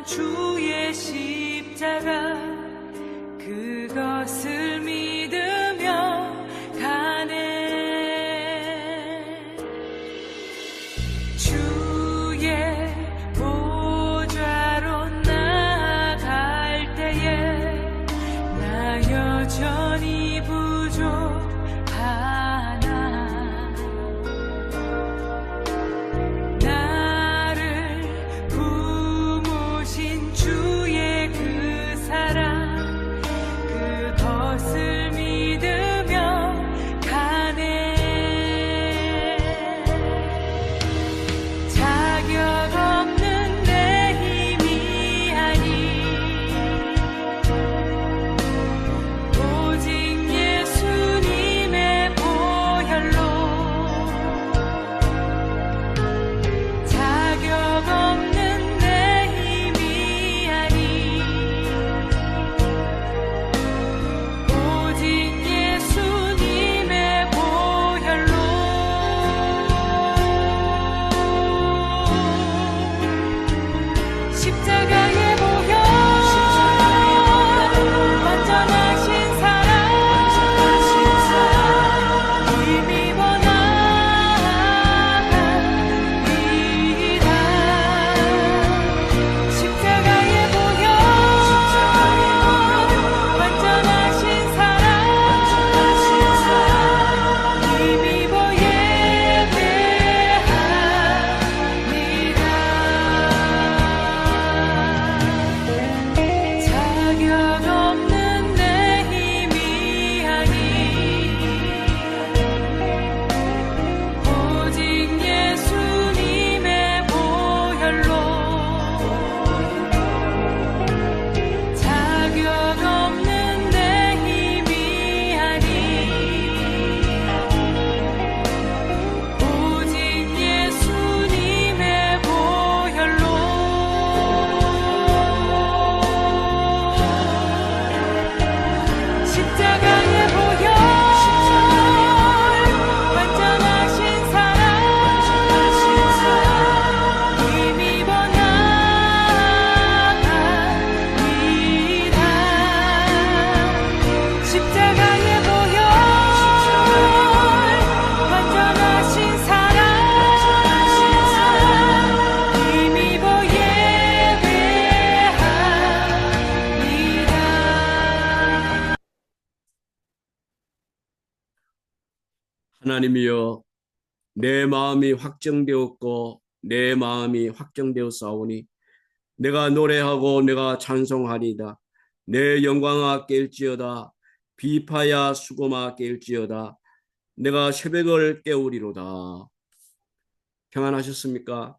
주의 십자가 그것을 믿으며 가네. 주의 보좌로 나아갈 때에 나 여전히 부족하나. 나를 품으신 주의 그 사랑 그것을 믿으며 가네. 자격 없는 내 힘이 아니 오직 예수님의 보혈로. 자격 없는 내 힘이 아니 오직 예수님의 보혈로. 십자가의 보혈 완전하신 사랑 힘입어 나아갑니다. 십자가의 보혈 완전하신 사랑 힘입어 예배합니다. 자격 없는 내 힘이 아니 오직 예수님의 보혈로. 자격 없는 내 힘이 아니 오직 예수님의 보혈로. 십자가의 보혈 완전하신 사랑 힘입어 나아갑니다. 십자가의 보혈 완전하신 사랑 힘입어 예배합니다. 하나님이여, 내 마음이 확정되었고 내 마음이 확정되었사오니 내가 노래하고 내가 찬송하리이다. 내 영광아 깰지어다. 비파야 수고마 깰지어다. 내가 새벽을 깨우리로다. 평안하셨습니까?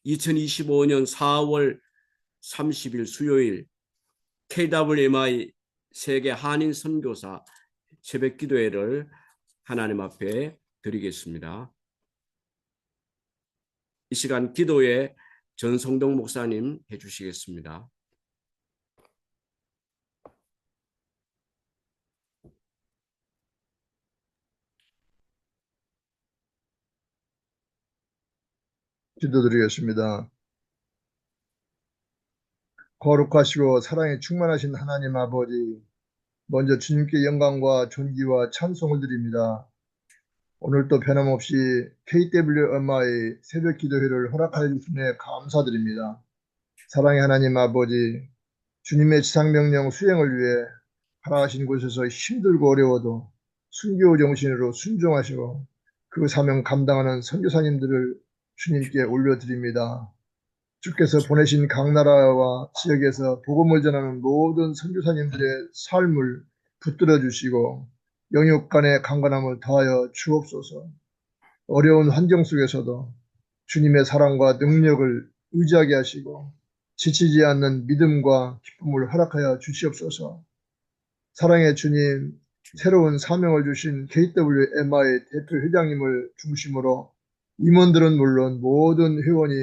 2025년 4월 30일 수요일 KWMI 세계 한인 선교사 새벽 기도회를 하나님 앞에 드리겠습니다. 이 시간 기도에 전성동 목사님 해주시겠습니다. 기도드리겠습니다. 거룩하시고 사랑에 충만하신 하나님 아버지, 먼저 주님께 영광과 존귀와 찬송을 드립니다. 오늘도 변함없이 KWMI 새벽 기도회를 허락하여 주시네 감사드립니다. 사랑의 하나님 아버지, 주님의 지상명령 수행을 위해 가라하신 곳에서 힘들고 어려워도 순교 정신으로 순종하시고 그 사명 감당하는 선교사님들을 주님께 올려드립니다. 주께서 보내신 각 나라와 지역에서 복음을 전하는 모든 선교사님들의 삶을 붙들어 주시고 영육 간의 강건함을 더하여 주옵소서. 어려운 환경 속에서도 주님의 사랑과 능력을 의지하게 하시고 지치지 않는 믿음과 기쁨을 허락하여 주시옵소서. 사랑의 주님, 새로운 사명을 주신 KWMI 대표 회장님을 중심으로 임원들은 물론 모든 회원이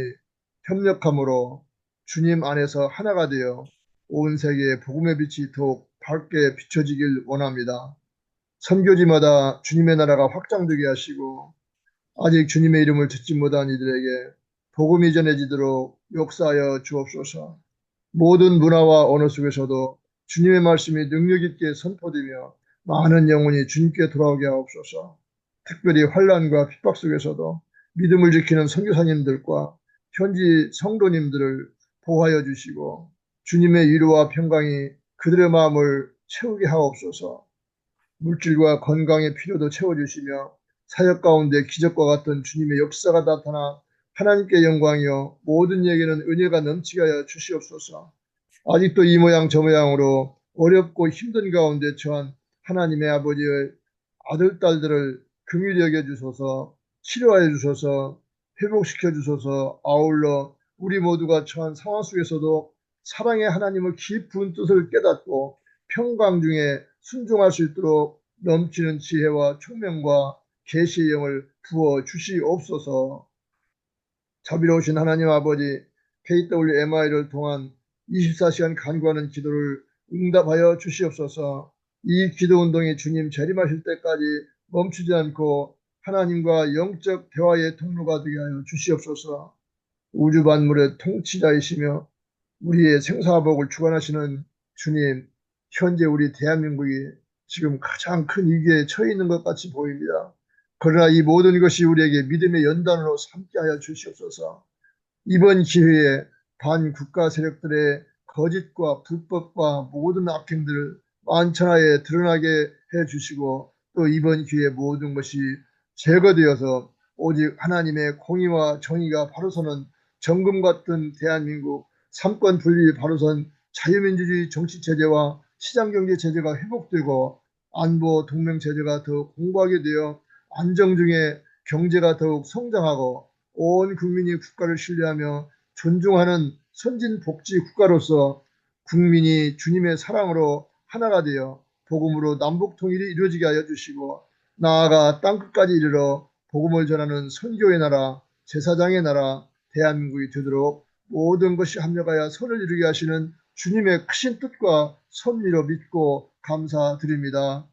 협력함으로 주님 안에서 하나가 되어 온 세계에 복음의 빛이 더욱 밝게 비춰지길 원합니다. 선교지마다 주님의 나라가 확장되게 하시고 아직 주님의 이름을 듣지 못한 이들에게 복음이 전해지도록 역사하여 주옵소서. 모든 문화와 언어 속에서도 주님의 말씀이 능력 있게 선포되며 많은 영혼이 주님께 돌아오게 하옵소서. 특별히 환난과 핍박 속에서도 믿음을 지키는 선교사님들과 현지 성도님들을 보호하여 주시고 주님의 위로와 평강이 그들의 마음을 채우게 하옵소서. 물질과 건강의 필요도 채워주시며 사역 가운데 기적과 같은 주님의 역사가 나타나 하나님께 영광이요 모든 이에게는 은혜가 넘치게 하여 주시옵소서. 아직도 이 모양 저 모양으로 어렵고 힘든 가운데 처한 하나님의 아버지의 아들, 딸들을 긍휼히 여겨주소서, 치료하여 주소서, 회복시켜 주소서. 아울러 우리 모두가 처한 상황 속에서도 사랑의 하나님의 깊은 뜻을 깨닫고 평강 중에 순종할 수 있도록 넘치는 지혜와 총명과 계시의 영을 부어 주시옵소서. 자비로우신 하나님 아버지, KWMI를 통한 24시간 간구하는 기도를 응답하여 주시옵소서. 이 기도 운동이 주님 재림하실 때까지 멈추지 않고 하나님과 영적 대화의 통로가 되게 하여 주시옵소서. 우주 만물의 통치자이시며 우리의 생사복을 주관하시는 주님, 현재 우리 대한민국이 지금 가장 큰 위기에 처해 있는 것 같이 보입니다. 그러나 이 모든 것이 우리에게 믿음의 연단으로 삼게 하여 주시옵소서. 이번 기회에 반국가 세력들의 거짓과 불법과 모든 악행들을 만천하에 드러나게 해 주시고 또 이번 기회에 모든 것이 제거되어서 오직 하나님의 공의와 정의가 바로서는 정금 같은 대한민국 삼권 분립이 바로선 자유민주주의 정치체제와 시장경제체제가 회복되고 안보 동맹체제가 더욱 공고하게 되어 안정 중에 경제가 더욱 성장하고 온 국민이 국가를 신뢰하며 존중하는 선진복지 국가로서 국민이 주님의 사랑으로 하나가 되어 복음으로 남북 통일이 이루어지게 하여 주시고 나아가 땅끝까지 이르러 복음을 전하는 선교의 나라, 제사장의 나라, 대한민국이 되도록 모든 것이 합력하여 선을 이루게 하시는 주님의 크신 뜻과 섭리로 믿고 감사드립니다.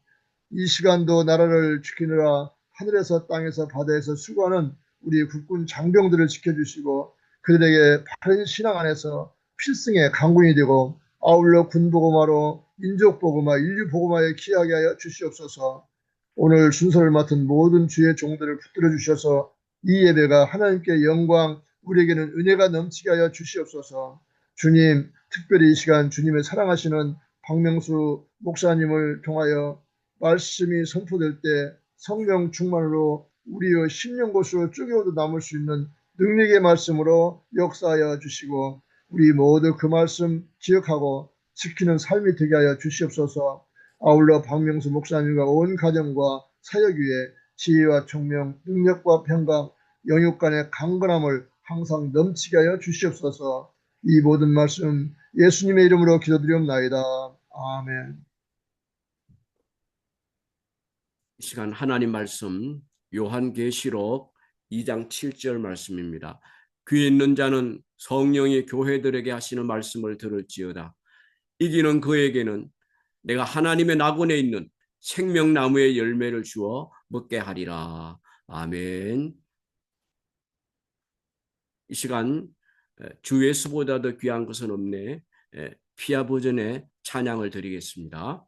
이 시간도 나라를 지키느라 하늘에서 땅에서 바다에서 수고하는 우리 국군 장병들을 지켜주시고 그들에게 바른 신앙 안에서 필승의 강군이 되고 아울러 군복음화로 민족복음화, 인류복음화에 기여하게 하여 주시옵소서. 오늘 순서를 맡은 모든 주의 종들을 붙들어 주셔서 이 예배가 하나님께 영광, 우리에게는 은혜가 넘치게 하여 주시옵소서. 주님, 특별히 이 시간 주님의 사랑하시는 박명수 목사님을 통하여 말씀이 선포될 때 성령 충만으로 우리의 심령 곳으로 쪼개어도 남을 수 있는 능력의 말씀으로 역사하여 주시고 우리 모두 그 말씀 기억하고 지키는 삶이 되게 하여 주시옵소서. 아울러 박명수 목사님과 온 가정과 사역 위에 지혜와 총명, 능력과 평강, 영육 간의 강건함을 항상 넘치게 하여 주시옵소서. 이 모든 말씀 예수님의 이름으로 기도드리옵나이다. 아멘. 이 시간 하나님 말씀 요한계시록 2장 7절 말씀입니다. 귀에 있는 자는 성령이 교회들에게 하시는 말씀을 들을지어다. 이기는 그에게는 내가 하나님의 낙원에 있는 생명나무의 열매를 주어 먹게 하리라. 아멘. 이 시간 주 예수보다 더 귀한 것은 없네. 피아 버전의 찬양을 드리겠습니다.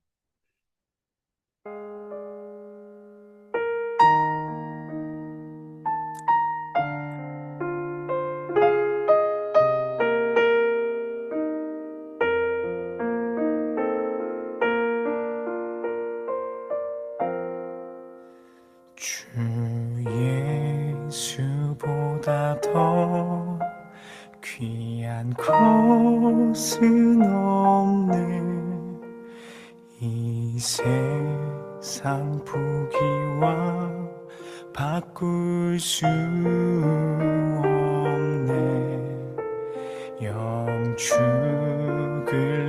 주 예수보다 더 귀한 것은 없네. 이 세상 부귀와 바꿀 수 없네. 영축을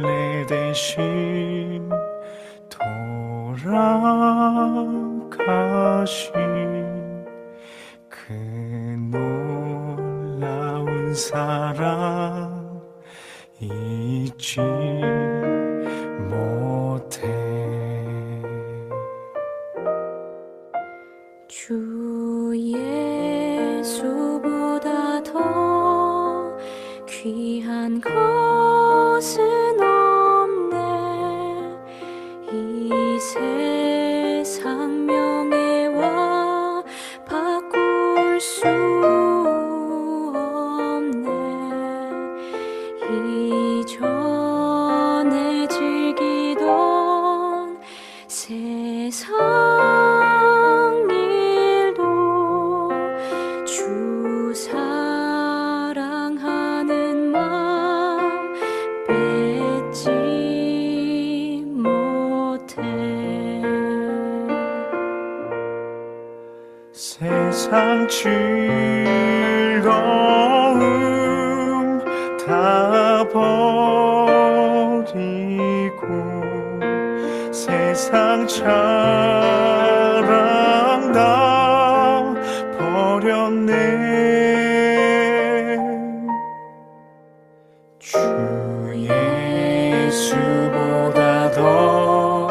내 대신 돌아가신 그 놀라운 사랑 잊지 못해. 주 예수보다 더 귀한 것 것은 없네. 이 세상 명예와 바꿀 수 없네. 이전에 즐기던 세상 일도 주 사랑하는 마음 뺏지 못해. 세상 즐거움 다 버리고 세상 자랑 다 버렸네. 주 예수보다 더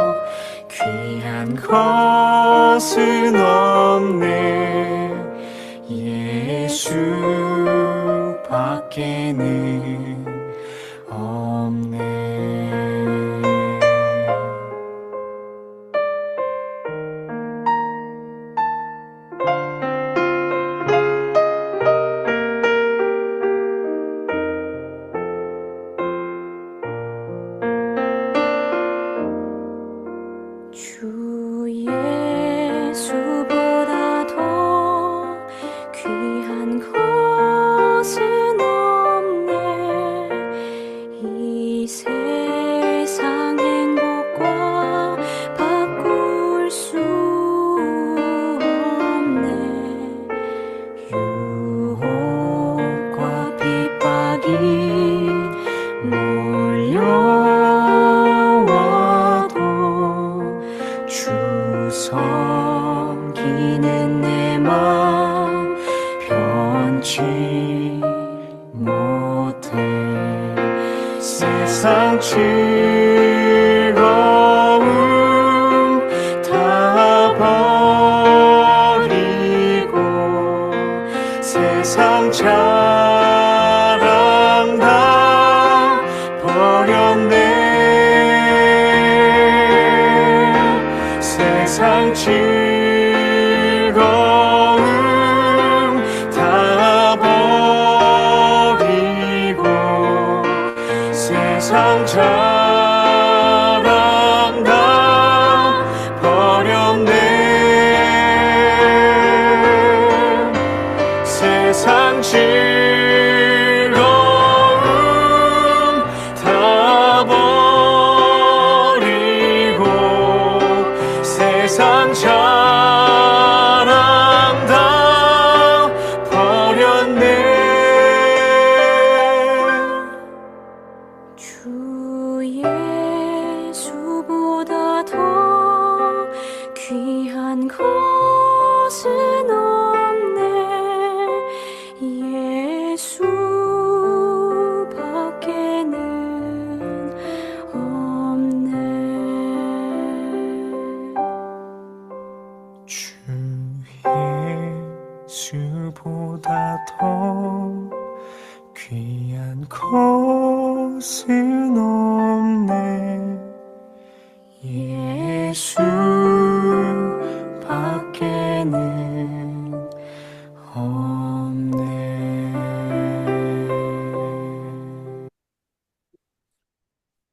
귀한 것은 없네. 예수 밖에는 없네. 주 예수보다 더 귀한 것은 없네. 이 세상 행복과 바꿀 수 없네. 유혹과 핍박이 몰려와도 주 섬기는 내 맘 변치 못해. 세상 즐거움 다 버리고 세상 자랑 다 버렸네. 세상 즐거움 다 버리고 세상 자랑 다 버렸네. 세상 즐거움 다 버리고 세상 자랑 다 버렸네. 주 예수보다 더 귀한 것은 없네. 예수 밖에는 없네. 주 예수보다 더 귀한 것은 없네. 예수 밖에는 없네.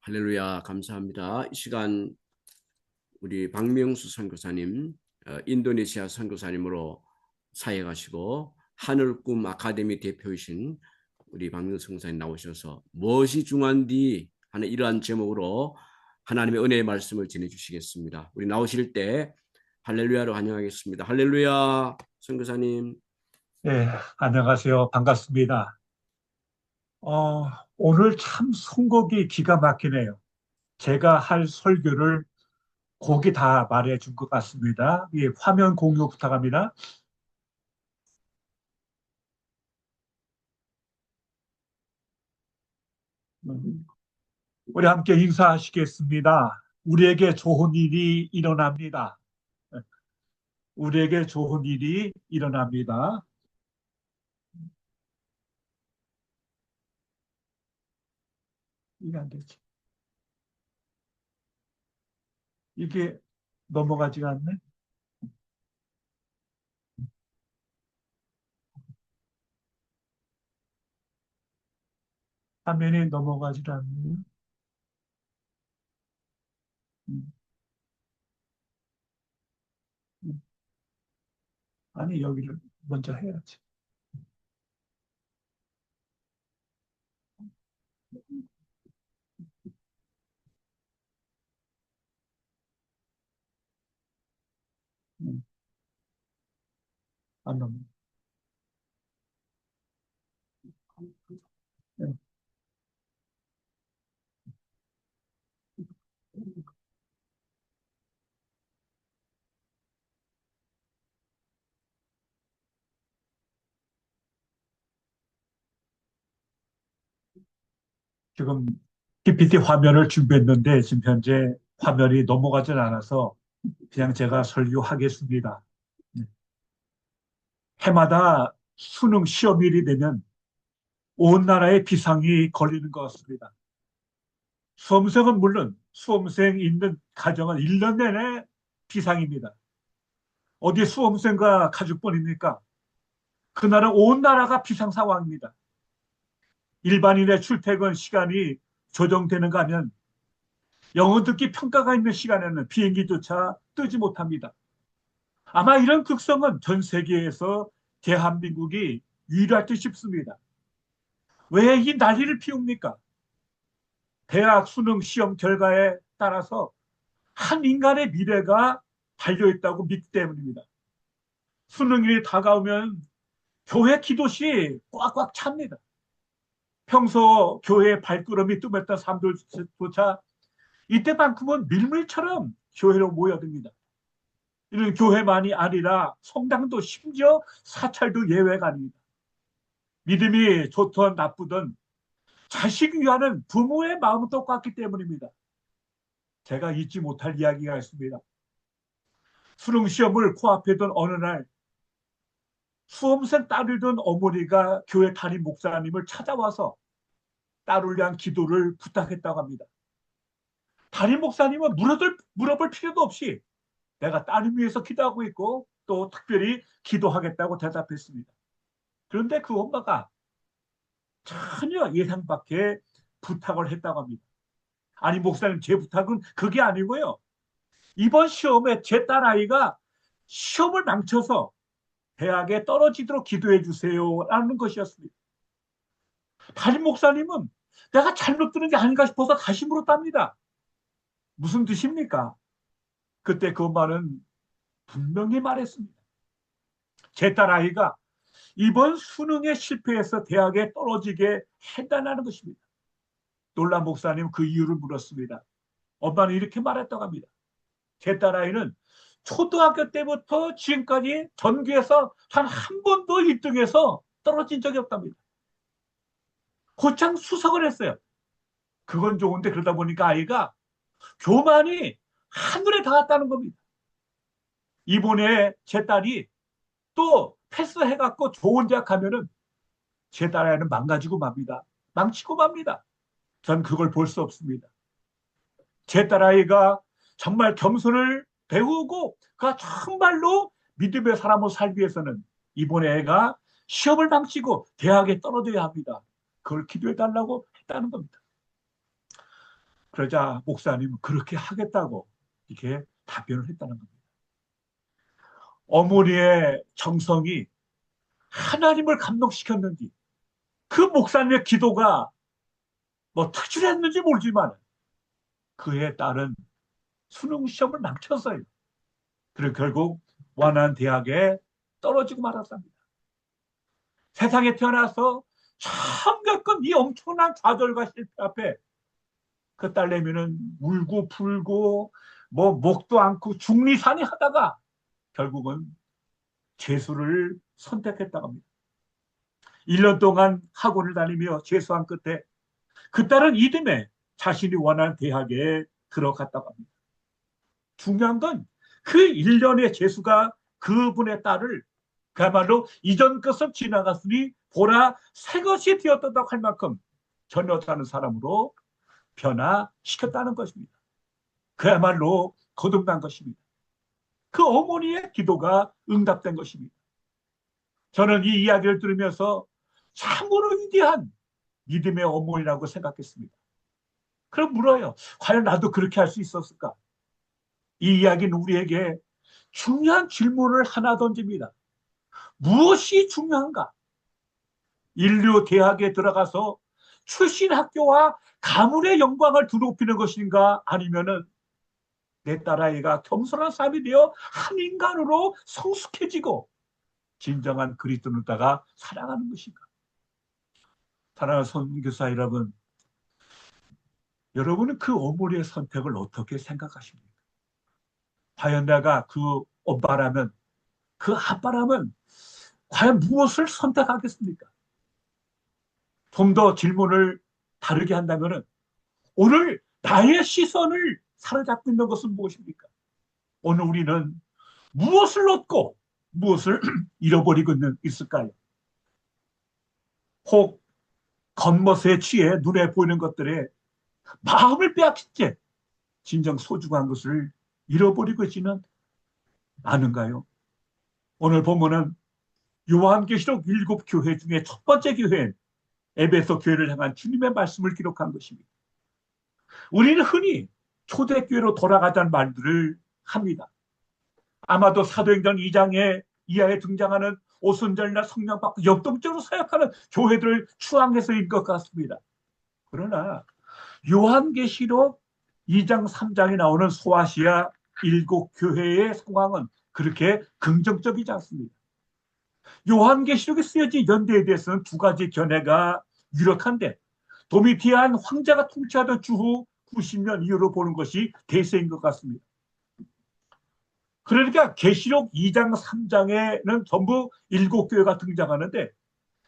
할렐루야, 감사합니다. 이 시간 우리 박명수 선교사님, 인도네시아 선교사님으로 사역하시고 하늘꿈 아카데미 대표이신 우리 박명수 선교사님 나오셔서 무엇이 중요한디 하는 이러한 제목으로 하나님의 은혜의 말씀을 전해주시겠습니다. 우리 나오실 때 할렐루야로 환영하겠습니다. 할렐루야, 선교사님. 네, 안녕하세요. 반갑습니다. 오늘 참 선곡이 기가 막히네요. 제가 할 설교를 곡이 다 말해준 것 같습니다. 예, 화면 공유 부탁합니다. 우리 함께 인사하시겠습니다. 우리에게 좋은 일이 일어납니다. 우리에게 좋은 일이 일어납니다. 이게 안 되지. 이게 넘어가지가 않네. 화면이 넘어가지를 않네요. 음, 음. 아니, 여기를 먼저 해야지. 음, 안 넘어. 네. 지금 PPT 화면을 준비했는데 지금 현재 화면이 넘어가질 않아서 그냥 제가 설교하겠습니다. 네. 해마다 수능 시험일이 되면 온 나라에 비상이 걸리는 것 같습니다. 수험생은 물론 수험생 있는 가정은 1년 내내 비상입니다. 어디 수험생과 가족뿐입니까? 그날은 온 나라가 비상 상황입니다. 일반인의 출퇴근 시간이 조정되는가 하면 영어 듣기 평가가 있는 시간에는 비행기조차 뜨지 못합니다. 아마 이런 극성은 전 세계에서 대한민국이 유일할 듯 싶습니다. 왜 이 난리를 피웁니까? 대학 수능 시험 결과에 따라서 한 인간의 미래가 달려있다고 믿기 때문입니다. 수능일이 다가오면 교회 기도시 꽉꽉 찹니다. 평소 교회에 발걸음이 뜸했던 사람들조차 이때만큼은 밀물처럼 교회로 모여듭니다. 이는 교회만이 아니라 성당도 심지어 사찰도 예외가 아닙니다. 믿음이 좋든 나쁘든 자식 위하는 부모의 마음은 똑같기 때문입니다. 제가 잊지 못할 이야기가 있습니다. 수능 시험을 코앞에 둔 어느 날 수험생 딸을 둔 어머니가 교회 담임 목사님을 찾아와서 딸을 위한 기도를 부탁했다고 합니다. 담임 목사님은 물어볼 필요도 없이 내가 따님 위해서 기도하고 있고 또 특별히 기도하겠다고 대답했습니다. 그런데 그 엄마가 전혀 예상 밖의 부탁을 했다고 합니다. 아니 목사님 제 부탁은 그게 아니고요. 이번 시험에 제 딸아이가 시험을 망쳐서 대학에 떨어지도록 기도해 주세요라는 것이었습니다. 담임 목사님은 내가 잘못 들은 게 아닌가 싶어서 다시 물었답니다. 무슨 뜻입니까? 그때 그 엄마는 분명히 말했습니다. 제 딸아이가 이번 수능에 실패해서 대학에 떨어지게 했다는 것입니다. 놀란 목사님 그 이유를 물었습니다. 엄마는 이렇게 말했다고 합니다. 제 딸아이는 초등학교 때부터 지금까지 전교에서 단 한 번도 1등해서 떨어진 적이 없답니다. 고창 수석을 했어요. 그건 좋은데 그러다 보니까 아이가 교만이 하늘에 닿았다는 겁니다. 이번에 제 딸이 또 패스해갖고 좋은 대학 가면은 제 딸아이는 망가지고 맙니다. 망치고 맙니다. 전 그걸 볼 수 없습니다. 제 딸아이가 정말 겸손을 배우고 그 정말로 믿음의 사람으로 살기 위해서는 이번에 애가 시험을 망치고 대학에 떨어져야 합니다. 그걸 기도해달라고 했다는 겁니다. 그러자 목사님은 그렇게 하겠다고 이렇게 답변을 했다는 겁니다. 어머니의 정성이 하나님을 감동시켰는지 그 목사님의 기도가 뭐 특출했는지 모르지만 그의 딸은 수능 시험을 망쳤어요. 그리고 결국 원하는 대학에 떨어지고 말았습니다. 세상에 태어나서 처음 겪은 이 엄청난 좌절과 실패 앞에 그 딸내미는 울고 불고 뭐 목도 않고 중리산이 하다가 결국은 재수를 선택했다고 합니다. 1년 동안 학원을 다니며 재수한 끝에 그 딸은 이듬해 자신이 원하는 대학에 들어갔다고 합니다. 중요한 건 그 1년의 재수가 그분의 딸을 그야말로 이전 것은 지나갔으니 보라 새 것이 되었다고 할 만큼 전혀 다른 사람으로 변화시켰다는 것입니다. 그야말로 거듭난 것입니다. 그 어머니의 기도가 응답된 것입니다. 저는 이 이야기를 들으면서 참으로 위대한 믿음의 어머니라고 생각했습니다. 그럼 물어요. 과연 나도 그렇게 할 수 있었을까? 이 이야기는 우리에게 중요한 질문을 하나 던집니다. 무엇이 중요한가? 인류 대학에 들어가서 출신 학교와 가문의 영광을 드높이는 것인가? 아니면은 내 딸아이가 겸손한 사람이 되어 한 인간으로 성숙해지고 진정한 그리스도를 따라 살아가는 것인가? 사랑하는 선교사 여러분, 여러분은 그 어머니의 선택을 어떻게 생각하십니까? 과연 내가 그 엄마라면, 그 아빠라면 과연 무엇을 선택하겠습니까? 좀 더 질문을 다르게 한다면 오늘 나의 시선을 사로잡고 있는 것은 무엇입니까? 오늘 우리는 무엇을 얻고 무엇을 잃어버리고 있을까요? 혹 겉멋에 취해 눈에 보이는 것들에 마음을 빼앗긴 채 진정 소중한 것을 잃어버리고 있지는 않은가요? 오늘 보면은 요한계시록 7교회 중에 첫 번째 교회인 에베소 교회를 향한 주님의 말씀을 기록한 것입니다. 우리는 흔히 초대교회로 돌아가자는 말들을 합니다. 아마도 사도행전 2장에 이하에 등장하는 오순절날 성령 받고 역동적으로 사역하는 교회들을 추앙해서인 것 같습니다. 그러나 요한계시록 2장 3장에 나오는 소아시아 7교회의 상황은 그렇게 긍정적이지 않습니다. 요한계시록에 쓰여진 연대에 대해서는 두 가지 견해가 유력한데 도미티안 황제가 통치하던 주후 90년 이후로 보는 것이 대세인 것 같습니다. 그러니까 계시록 2장 3장에는 전부 7교회가 등장하는데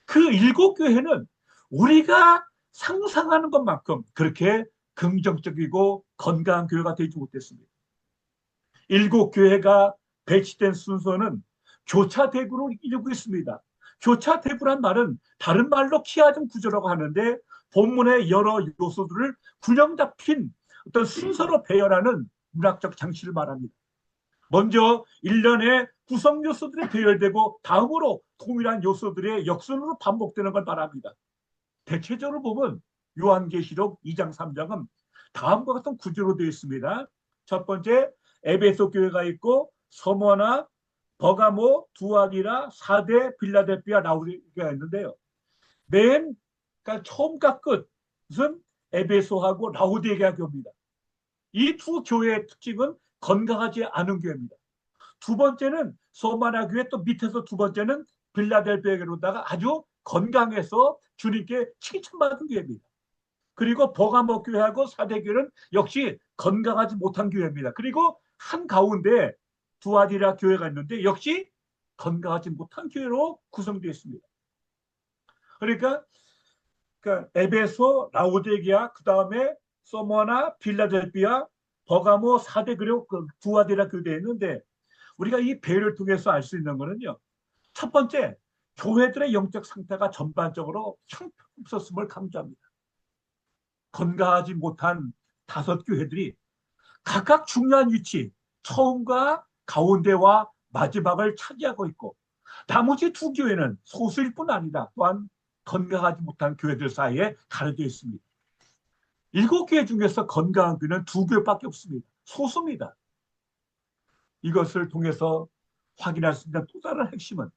그 7교회는 우리가 상상하는 것만큼 그렇게 긍정적이고 건강한 교회가 되지 못했습니다. 7교회가 배치된 순서는 교차대구로 이루고 있습니다. 교차대구란 말은 다른 말로 키아즘 구조라고 하는데 본문의 여러 요소들을 균형 잡힌 어떤 순서로 배열하는 문학적 장치를 말합니다. 먼저 일련의 구성 요소들이 배열되고 다음으로 동일한 요소들의 역순으로 반복되는 걸 말합니다. 대체적으로 보면 요한계시록 2장 3장은 다음과 같은 구조로 되어 있습니다. 첫 번째 에베소 교회가 있고 서머나 버가모, 두아디라, 사데, 빌라델피아, 라우디게가 있는데요. 그러니까 처음과 끝은 에베소하고 라우디게아 교회입니다. 이 두 교회의 특징은 건강하지 않은 교회입니다. 두 번째는 서마나 교회, 또 밑에서 두 번째는 빌라델피아 교회로다가 아주 건강해서 주님께 칭찬받은 교회입니다. 그리고 버가모 교회하고 사대 교회는 역시 건강하지 못한 교회입니다. 그리고 한 가운데 두아디라 교회가 있는데 역시 건강하지 못한 교회로 구성되어 있습니다. 그러니까 에베소, 라우디게아, 그 다음에 서머나, 빌라델피아, 버가모, 사대 그리고 두아디라 교회가 있는데 우리가 이 배를 통해서 알 수 있는 것은요. 첫 번째, 교회들의 영적 상태가 전반적으로 형편없었음을 강조합니다. 건강하지 못한 5교회들이 각각 중요한 위치, 처음과 가운데와 마지막을 차지하고 있고 나머지 2교회는 소수일 뿐 아니라 또한 건강하지 못한 교회들 사이에 가려져 있습니다. 7교회 중에서 건강한 교회는 2교회밖에 없습니다. 소수입니다. 이것을 통해서 확인할 수 있는 또 다른 핵심은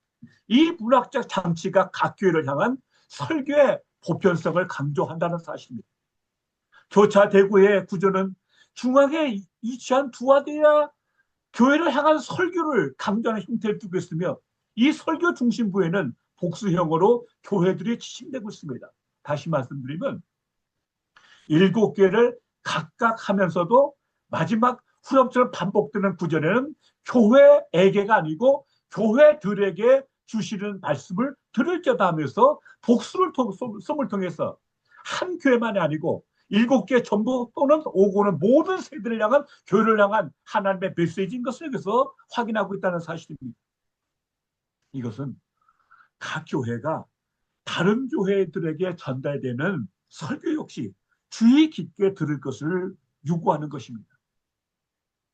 이 문학적 장치가 각 교회를 향한 설교의 보편성을 강조한다는 사실입니다. 교차대구의 구조는 중앙에 위치한 두아디라 교회를 향한 설교를 강조하는 형태를 띠고 있으며 이 설교 중심부에는 복수형으로 교회들이 지침되고 있습니다. 다시 말씀드리면 7교회를 각각 하면서도 마지막 후렴처럼 반복되는 구절에는 교회에게가 아니고 교회들에게 주시는 말씀을 들을지어다 하면서 복수를 씀을 통해서 한 교회만이 아니고 7개 전부 또는 오고는 모든 세대를 향한 교회를 향한 하나님의 메시지인 것을 여기서 확인하고 있다는 사실입니다. 이것은 각 교회가 다른 교회들에게 전달되는 설교 역시 주의 깊게 들을 것을 요구하는 것입니다.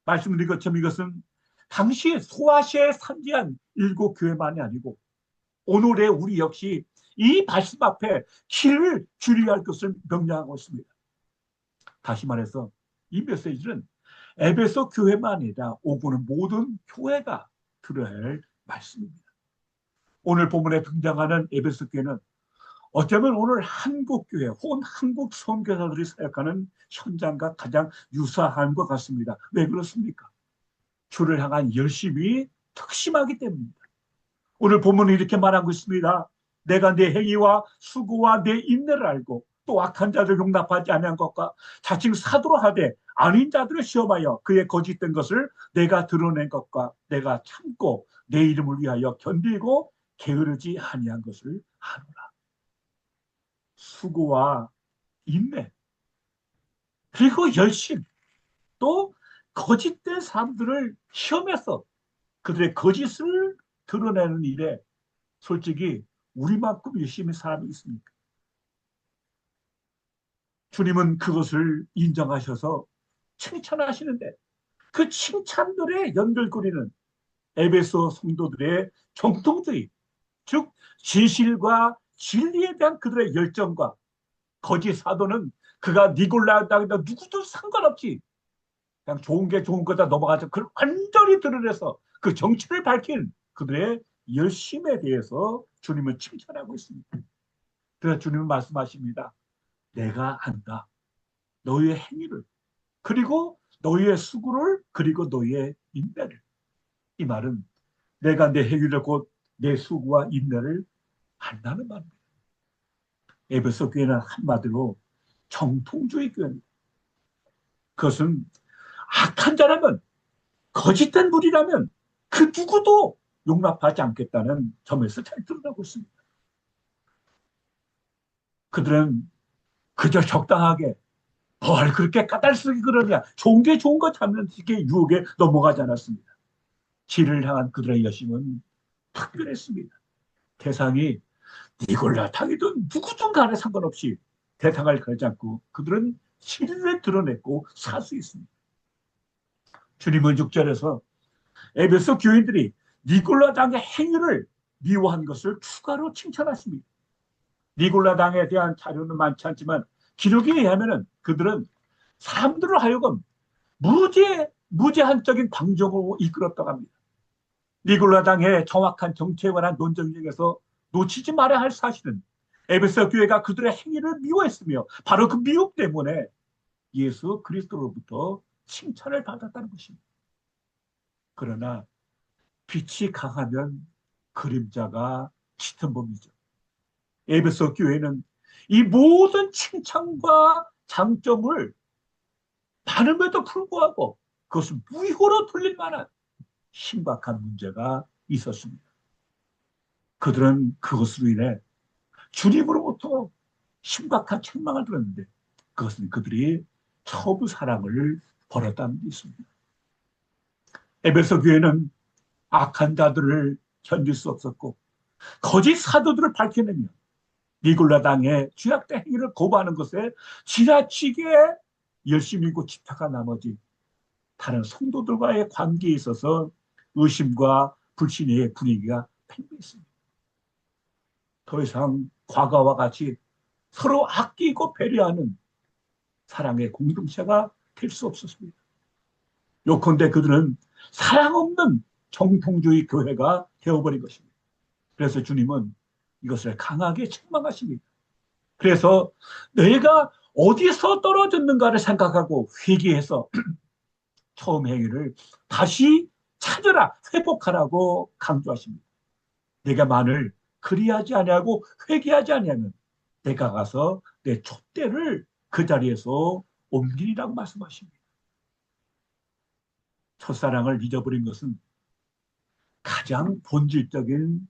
말씀드린 것처럼 이것은 당시 소아시아에 산지한 7교회만이 아니고 오늘의 우리 역시 이 말씀 앞에 길을 주의할 것을 명령하고 있습니다. 다시 말해서 이 메시지는 에베소 교회만 아니라 오고는 모든 교회가 들어야 할 말씀입니다. 오늘 본문에 등장하는 에베소 교회는 어쩌면 오늘 한국교회 혹은 한국 선교사들이 사역하는 현장과 가장 유사한 것 같습니다. 왜 그렇습니까? 주를 향한 열심이 특심하기 때문입니다. 오늘 본문은 이렇게 말하고 있습니다. 내가 내 행위와 수고와 내 인내를 알고 또 악한 자들 용납하지 아니한 것과 자칭 사도로 하되 아닌 자들을 시험하여 그의 거짓된 것을 내가 드러낸 것과 내가 참고 내 이름을 위하여 견디고 게으르지 아니한 것을 아노라. 수고와 인내 그리고 열심 또 거짓된 사람들을 시험해서 그들의 거짓을 드러내는 일에 솔직히 우리만큼 열심히 사람이 있습니까? 주님은 그것을 인정하셔서 칭찬하시는데 그 칭찬들의 연결고리는 에베소 성도들의 정통주의, 즉 진실과 진리에 대한 그들의 열정과 거짓 사도는 그가 니골라당이다 누구도 상관없이 그냥 좋은 게 좋은 거다 넘어가서 그걸 완전히 드러내서 그 정체를 밝힌 그들의 열심에 대해서 주님은 칭찬하고 있습니다. 그래서 주님은 말씀하십니다. 내가 안다. 너희의 행위를 그리고 너희의 수고를 그리고 너희의 인내를. 이 말은 내가 내 행위를 곧 내 수고와 인내를 안다는 말입니다. 에베소 교회는 한마디로 정통주의 교회입니다. 그것은 악한 자라면 거짓된 무리라면 그 누구도 용납하지 않겠다는 점에서 잘 드러나고 있습니다. 그들은 그저 적당하게 뭘 그렇게 까닭쓰기 그러냐 좋은 게 좋은 거 잡는 식의 유혹에 넘어가지 않았습니다. 진리를 향한 그들의 열심은 특별했습니다. 대상이 니골라당이든 누구든 간에 상관없이 대상을 걸지 않고 그들은 진리를 드러냈고 살 수 있습니다. 주님은 6절에서 에베소 교인들이 니골라당의 행위를 미워한 것을 추가로 칭찬하십니다. 니골라당에 대한 자료는 많지 않지만 기록에 의하면 그들은 사람들을 하여금 무제한적인 방종으로 이끌었다고 합니다. 니골라당의 정확한 정체에 관한 논쟁 중에서 놓치지 말아야 할 사실은 에베소 교회가 그들의 행위를 미워했으며 바로 그 미움 때문에 예수 그리스도로부터 칭찬을 받았다는 것입니다. 그러나 빛이 강하면 그림자가 짙은 법이죠. 에베소 교회는 이 모든 칭찬과 장점을 많음에도 불구하고 그것을 무효로 돌릴 만한 심각한 문제가 있었습니다. 그들은 그것으로 인해 주님으로부터 심각한 책망을 들었는데 그것은 그들이 처부 사랑을 벌였다는 게 있습니다. 에베소 교회는 악한 자들을 견딜 수 없었고 거짓 사도들을 밝혀내며 니골라당의 죄악된 행위를 거부하는 것에 지나치게 열심히 있고 집착한 나머지 다른 성도들과의 관계에 있어서 의심과 불신의 분위기가 팽배했습니다. 더 이상 과거와 같이 서로 아끼고 배려하는 사랑의 공동체가 될 수 없었습니다. 요컨대 그들은 사랑 없는 정통주의 교회가 되어버린 것입니다. 그래서 주님은 이것을 강하게 책망하십니다. 그래서 내가 어디서 떨어졌는가를 생각하고 회개해서 처음 행위를 다시 찾으라, 회복하라고 강조하십니다. 내가 만일 그리하지 아니하고 회개하지 아니하면 내가 가서 내 촛대를 그 자리에서 옮기리라고 말씀하십니다. 첫사랑을 잊어버린 것은 가장 본질적인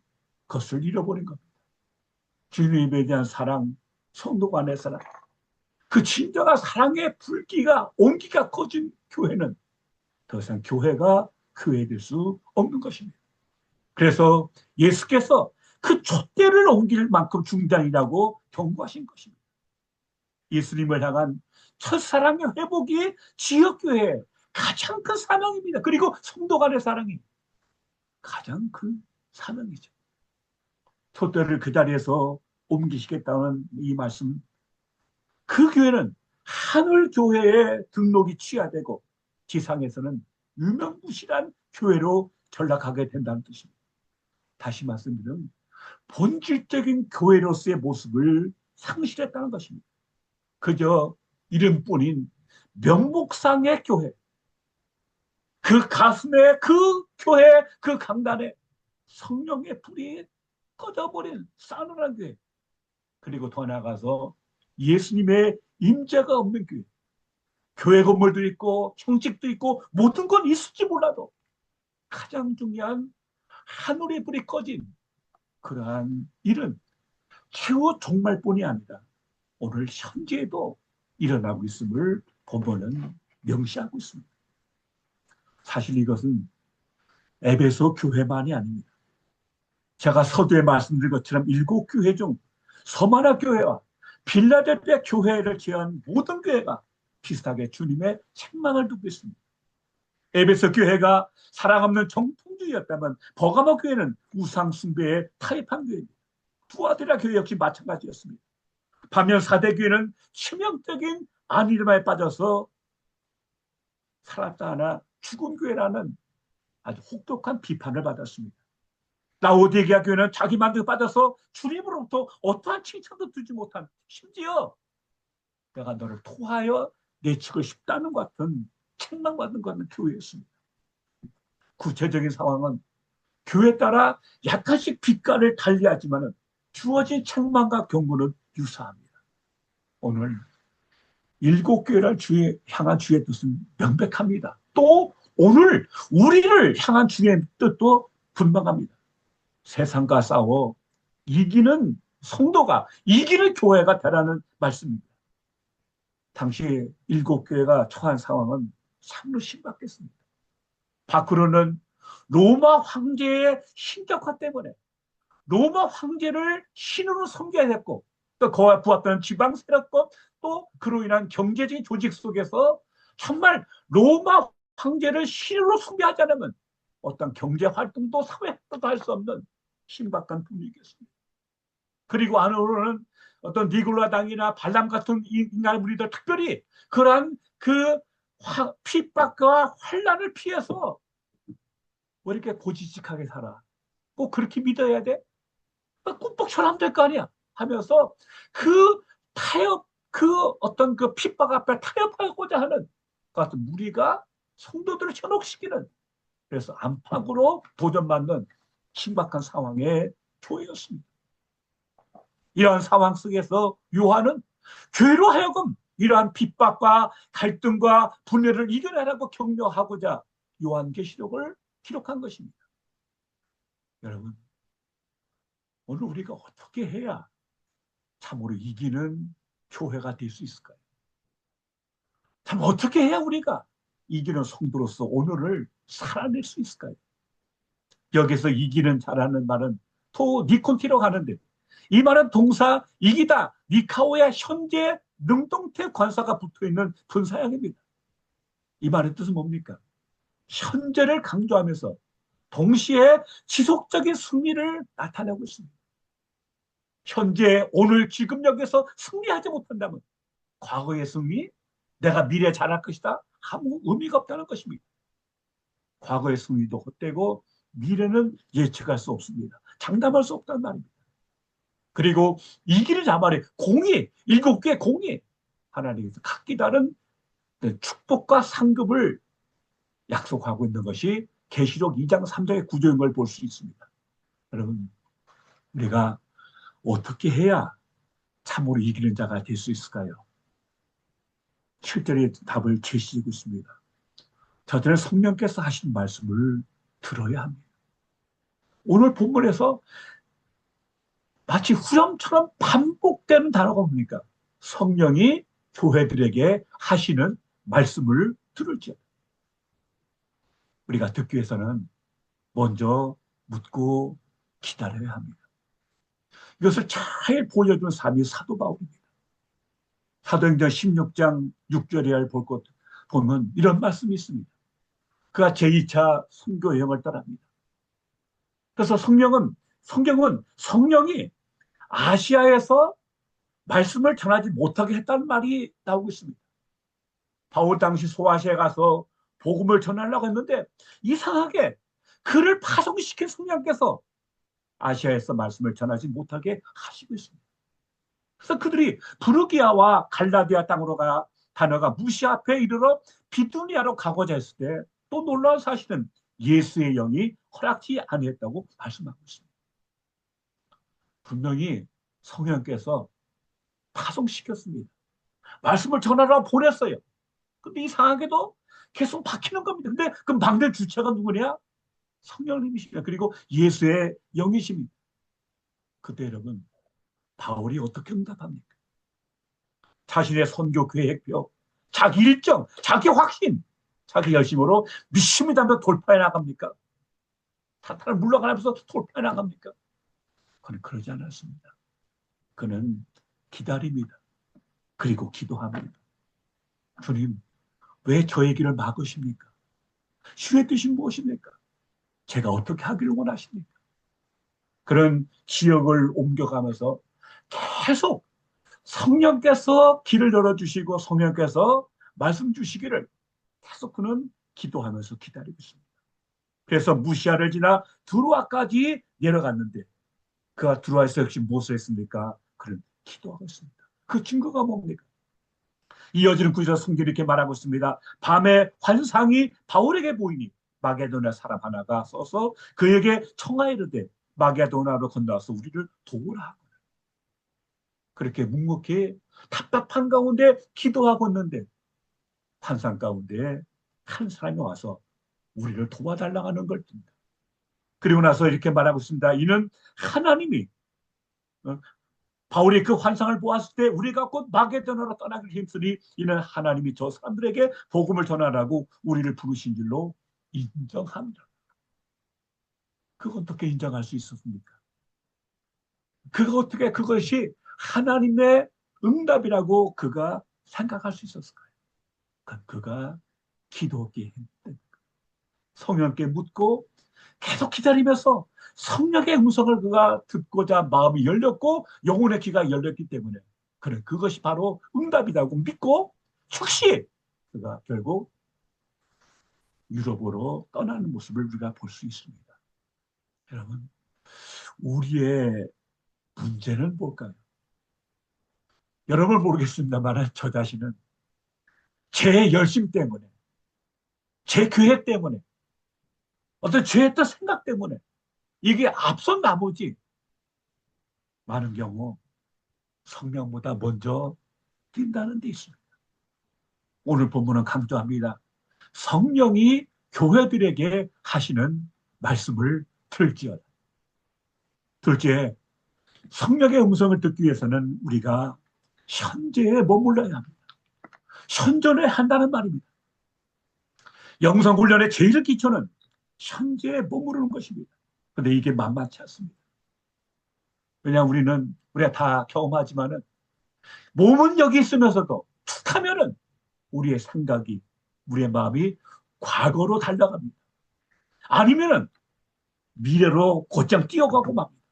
것을 잃어버린 겁니다. 주님에 대한 사랑, 성도 간의 사랑, 그 진정한 사랑의 불기가 온기가 커진 교회는 더 이상 교회가 교회될 수 없는 것입니다. 그래서 예수께서 그 촛대를 옮길 만큼 중단이라고 경고하신 것입니다. 예수님을 향한 첫사랑의 회복이 지역교회의 가장 큰 사명입니다. 그리고 성도 간의 사랑이 가장 큰 사명이죠. 촛대를 그 자리에서 옮기시겠다는 이 말씀, 그 교회는 하늘교회에 등록이 취하되고 지상에서는 유명무실한 교회로 전락하게 된다는 뜻입니다. 다시 말씀드리면 본질적인 교회로서의 모습을 상실했다는 것입니다. 그저 이름뿐인 명목상의 교회, 그 가슴에, 그 교회, 그 강단에 성령의 불이 꺼져버린 싸늘한 교회, 그리고 더 나아가서 예수님의 임재가 없는 교회, 교회 건물도 있고 형식도 있고 모든 건 있을지 몰라도 가장 중요한 하늘의 불이 꺼진 그러한 일은 최후 종말뿐이 아니라 오늘 현재에도 일어나고 있음을 본문은 명시하고 있습니다. 사실 이것은 에베소 교회만이 아닙니다. 제가 서두에 말씀드린 것처럼 7교회 중 서마나 교회와 빌라델피아 교회를 제한 모든 교회가 비슷하게 주님의 책망을 두고 있습니다. 에베소 교회가 사랑 없는 정통주의였다면 버가모 교회는 우상 숭배에 타협한 교회입니다. 두아디라 교회 역시 마찬가지였습니다. 반면 사대교회는 치명적인 안일함에 빠져서 살았다 하나 죽은 교회라는 아주 혹독한 비판을 받았습니다. 라오디게아 교회는 자기 만족에 빠져서 주님으로부터 어떠한 칭찬도 듣지 못한, 심지어 내가 너를 토하여 내치고 싶다는 것 같은 책망받은 것은 교회였습니다. 구체적인 상황은 교회에 따라 약간씩 빛깔을 달리하지만 주어진 책망과 경고는 유사합니다. 오늘 7교회를 향한 주의 뜻은 명백합니다. 또 오늘 우리를 향한 주의 뜻도 분명합니다. 세상과 싸워 이기는 성도가, 이기는 교회가 되라는 말씀입니다. 당시 7교회가 처한 상황은 참으로 심각했습니다. 밖으로는 로마 황제의 신격화 때문에 로마 황제를 신으로 섬겨야 했고, 또 그와 부합되는 지방 세력권, 또 그로 인한 경제적인 조직 속에서 정말 로마 황제를 신으로 숭배하지 않으면 어떤 경제 활동도 사회 활동도 할 수 없는 신박한 분위기였습니다. 그리고 안으로는 어떤 니골라 당이나 발람 같은 인간의 무리들, 특별히 그러한 그 핍박과 환란을 피해서 왜 이렇게 고지식하게 살아? 꼭 그렇게 믿어야 돼? 꿈뻑처럼 될 거 아니야? 하면서 그 타협, 그 어떤 그 핍박 앞에 타협하고자 하는 그 같은 무리가 성도들을 현혹시키는, 그래서 안팎으로 도전받는 심각한 상황의 교회였습니다. 이러한 상황 속에서 요한은 교회로 하여금 이러한 핍박과 갈등과 분열을 이겨내라고 격려하고자 요한계시록을 기록한 것입니다. 여러분, 오늘 우리가 어떻게 해야 참으로 이기는 교회가 될 수 있을까요? 참 어떻게 해야 우리가 이기는 성도로서 오늘을 살아낼 수 있을까요? 여기서 이기는 자라는 말은 토 니콘티라고 하는데, 이 말은 동사 이기다, 니카오야 현재 능동태 관사가 붙어있는 분사형입니다. 이 말의 뜻은 뭡니까? 현재를 강조하면서 동시에 지속적인 승리를 나타내고 있습니다. 현재, 오늘, 지금 여기서 승리하지 못한다면 과거의 승리, 내가 미래에 잘할 것이다, 아무 의미가 없다는 것입니다. 과거의 승리도 헛되고 미래는 예측할 수 없습니다. 장담할 수 없다는 말입니다. 그리고 이기는 자만의 공의, 7개의 공의, 하나님께서 각기 다른 축복과 상급을 약속하고 있는 것이 계시록 2장 3장의 구조인 걸 볼 수 있습니다. 여러분, 우리가 어떻게 해야 참으로 이기는 자가 될 수 있을까요? 7절의 답을 제시하고 있습니다. 저들은 성령께서 하신 말씀을 들어야 합니다. 오늘 본문에서 마치 후렴처럼 반복되는 단어가 뭡니까? 성령이 교회들에게 하시는 말씀을 들을지어다. 우리가 듣기 위해서는 먼저 묻고 기다려야 합니다. 이것을 잘 보여준 사람이 사도 바울입니다. 사도행전 16장 6절에 볼 것 보면 이런 말씀이 있습니다. 그가 제2차 선교 여행을 떠납니다. 그래서 성경은 성령이 아시아에서 말씀을 전하지 못하게 했다는 말이 나오고 있습니다. 바울 당시 소아시아에 가서 복음을 전하려고 했는데 이상하게 그를 파송시킨 성령께서 아시아에서 말씀을 전하지 못하게 하시고 있습니다. 그래서 그들이 부르기아와 갈라디아 땅으로 다녀가 무시아 앞에 이르러 비두니아로 가고자 했을 때 또 놀라운 사실은 예수의 영이 허락지 아니했다고 말씀하고 있습니다. 분명히 성령께서 파송시켰습니다. 말씀을 전하러 보냈어요. 근데 이상하게도 계속 박히는 겁니다. 근데 그 막는 주체가 누구냐? 성령님이십니다. 그리고 예수의 영이십니다. 그때 여러분, 바울이 어떻게 응답합니까? 자신의 선교 계획표, 자기 일정, 자기 확신, 자기 열심으로 믿습니다며 돌파해 나갑니까? 사탄을 물러가면서 돌파해 나갑니까? 그는 그러지 않았습니다. 그는 기다립니다. 그리고 기도합니다. 주님, 왜 저의 길을 막으십니까? 주의 뜻이 무엇입니까? 제가 어떻게 하기를 원하십니까? 그런 지역을 옮겨가면서 계속 성령께서 길을 열어주시고 성령께서 말씀 주시기를 계속 그는 기도하면서 기다리고 있습니다. 그래서 무시아를 지나 두루아까지 내려갔는데 그가 두루아에서 역시 무엇을 했습니까? 그는 기도하고 있습니다. 그 증거가 뭡니까? 이어지는 구절 성경이 이렇게 말하고 있습니다. 밤에 환상이 바울에게 보이니 마게도나 사람 하나가 써서 그에게 청하이르되 마게도나로 건너와서 우리를 도우라 하거늘. 그렇게 묵묵히 답답한 가운데 기도하고 있는데 환상 가운데 한 사람이 와서 우리를 도와달라고 하는 걸 듭니다. 그리고 나서 이렇게 말하고 있습니다. 이는 하나님이 바울이 그 환상을 보았을 때 우리가 곧 마게도나로 떠나기를 힘쓰니 이는 하나님이 저 사람들에게 복음을 전하라고 우리를 부르신 줄로 인정합니다. 그거 어떻게 인정할 수 있었습니까? 그것이 하나님의 응답이라고 그가 생각할 수 있었을까요? 그가 기도하기에 힘든 성령께 묻고 계속 기다리면서 성령의 음성을 그가 듣고자 마음이 열렸고 영혼의 귀가 열렸기 때문에 그는 그것이 바로 응답이라고 믿고 즉시 그가 결국 유럽으로 떠나는 모습을 우리가 볼 수 있습니다. 여러분, 우리의 문제는 뭘까요? 여러분 모르겠습니다만 저 자신은 제 열심 때문에 제 계획 때문에 어떤 죄의 뜻 생각 때문에 이게 앞선 나머지 많은 경우 성령보다 먼저 뛴다는 데 있습니다. 오늘 본문은 강조합니다. 성령이 교회들에게 하시는 말씀을 들을지어다. 둘째, 성령의 음성을 듣기 위해서는 우리가 현재에 머물러야 합니다. 현존해야 한다는 말입니다. 영성훈련의 제일 기초는 현재에 머무르는 것입니다. 그런데 이게 만만치 않습니다. 왜냐하면 우리가 다 경험하지만은 몸은 여기 있으면서도 툭 하면은 우리의 생각이, 우리의 마음이 과거로 달려갑니다. 아니면은 미래로 곧장 뛰어가고 맙니다.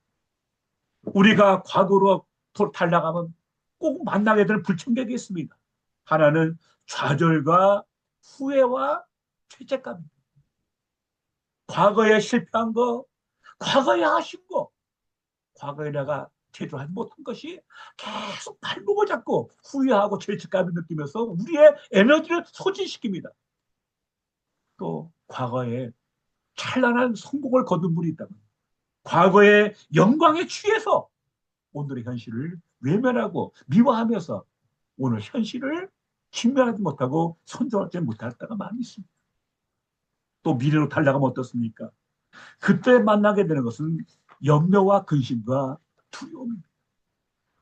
우리가 과거로 달려가면 꼭 만나게 되는 불청객이 있습니다. 하나는 좌절과 후회와 죄책감입니다. 과거에 실패한 거, 과거에 하신 거, 과거에 내가 제대로 하지 못한 것이 계속 발목을 잡고 후회하고 죄책감을 느끼면서 우리의 에너지를 소진시킵니다. 또 과거에 찬란한 성공을 거둔 분이 있다면 과거의 영광에 취해서 오늘의 현실을 외면하고 미워하면서 오늘 현실을 직면하지 못하고 선정하지 못할 때가 많이 있습니다. 또 미래로 달려가면 어떻습니까? 그때 만나게 되는 것은 염려와 근심과 두려움입니다.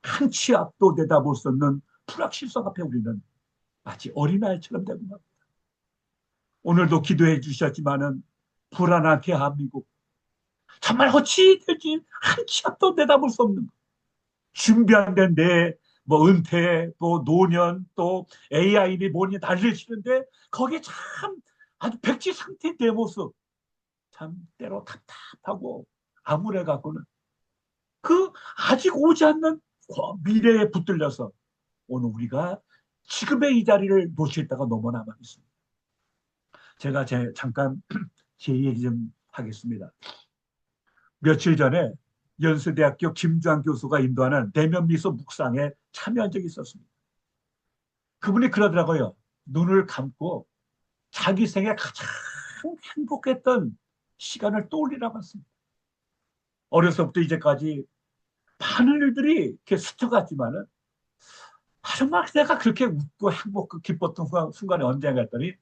한 치 앞도 내다볼 수 없는 불확실성 앞에 우리는 마치 어린아이처럼 되고 맙니다. 오늘도 기도해 주셨지만은 불안한 대한민국, 정말 어찌 될지 한 치 앞도 내다볼 수 없는 것. 준비 안 된 내 뭐 은퇴, 또 노년, 또 AI니 뭐니 난리를 치는데 거기에 참 아주 백지 상태의 내 모습 참 때로 답답하고 암울해 갖고는 그 아직 오지 않는 미래에 붙들려서 오늘 우리가 지금의 이 자리를 놓치다가 너무 남아 있습니다. 제가 잠깐 제 얘기 좀 하겠습니다. 며칠 전에 연세대학교 김주환 교수가 인도하는 내면 미소 묵상에 참여한 적이 있었습니다. 그분이 그러더라고요. 눈을 감고 자기 생에 가장 행복했던 시간을 떠올리라고 했습니다. 어려서부터 이제까지 많은 일들이 이렇게 스쳐갔지만은 정말 내가 그렇게 웃고 행복하고 기뻤던 순간이 언젠가 했더니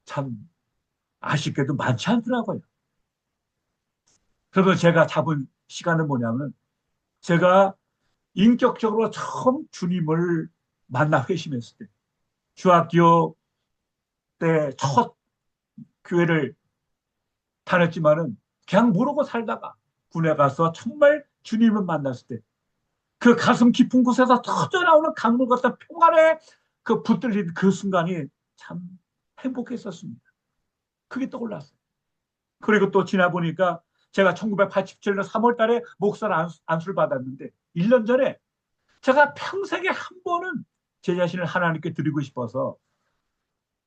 참 아쉽게도 많지 않더라고요. 그래서 제가 잡은 시간은 뭐냐면 제가 인격적으로 처음 주님을 만나 회심했을 때 중학교 때 첫 교회를 다녔지만은 그냥 모르고 살다가 군에 가서 정말 주님을 만났을 때 그 가슴 깊은 곳에서 터져나오는 강물 같은 평안에 그 붙들린 그 순간이 참 행복했었습니다. 그게 떠올랐어요. 그리고 또 지나 보니까 제가 1987년 3월 달에 목사를 안수를 받았는데 1년 전에 제가 평생에 한 번은 제 자신을 하나님께 드리고 싶어서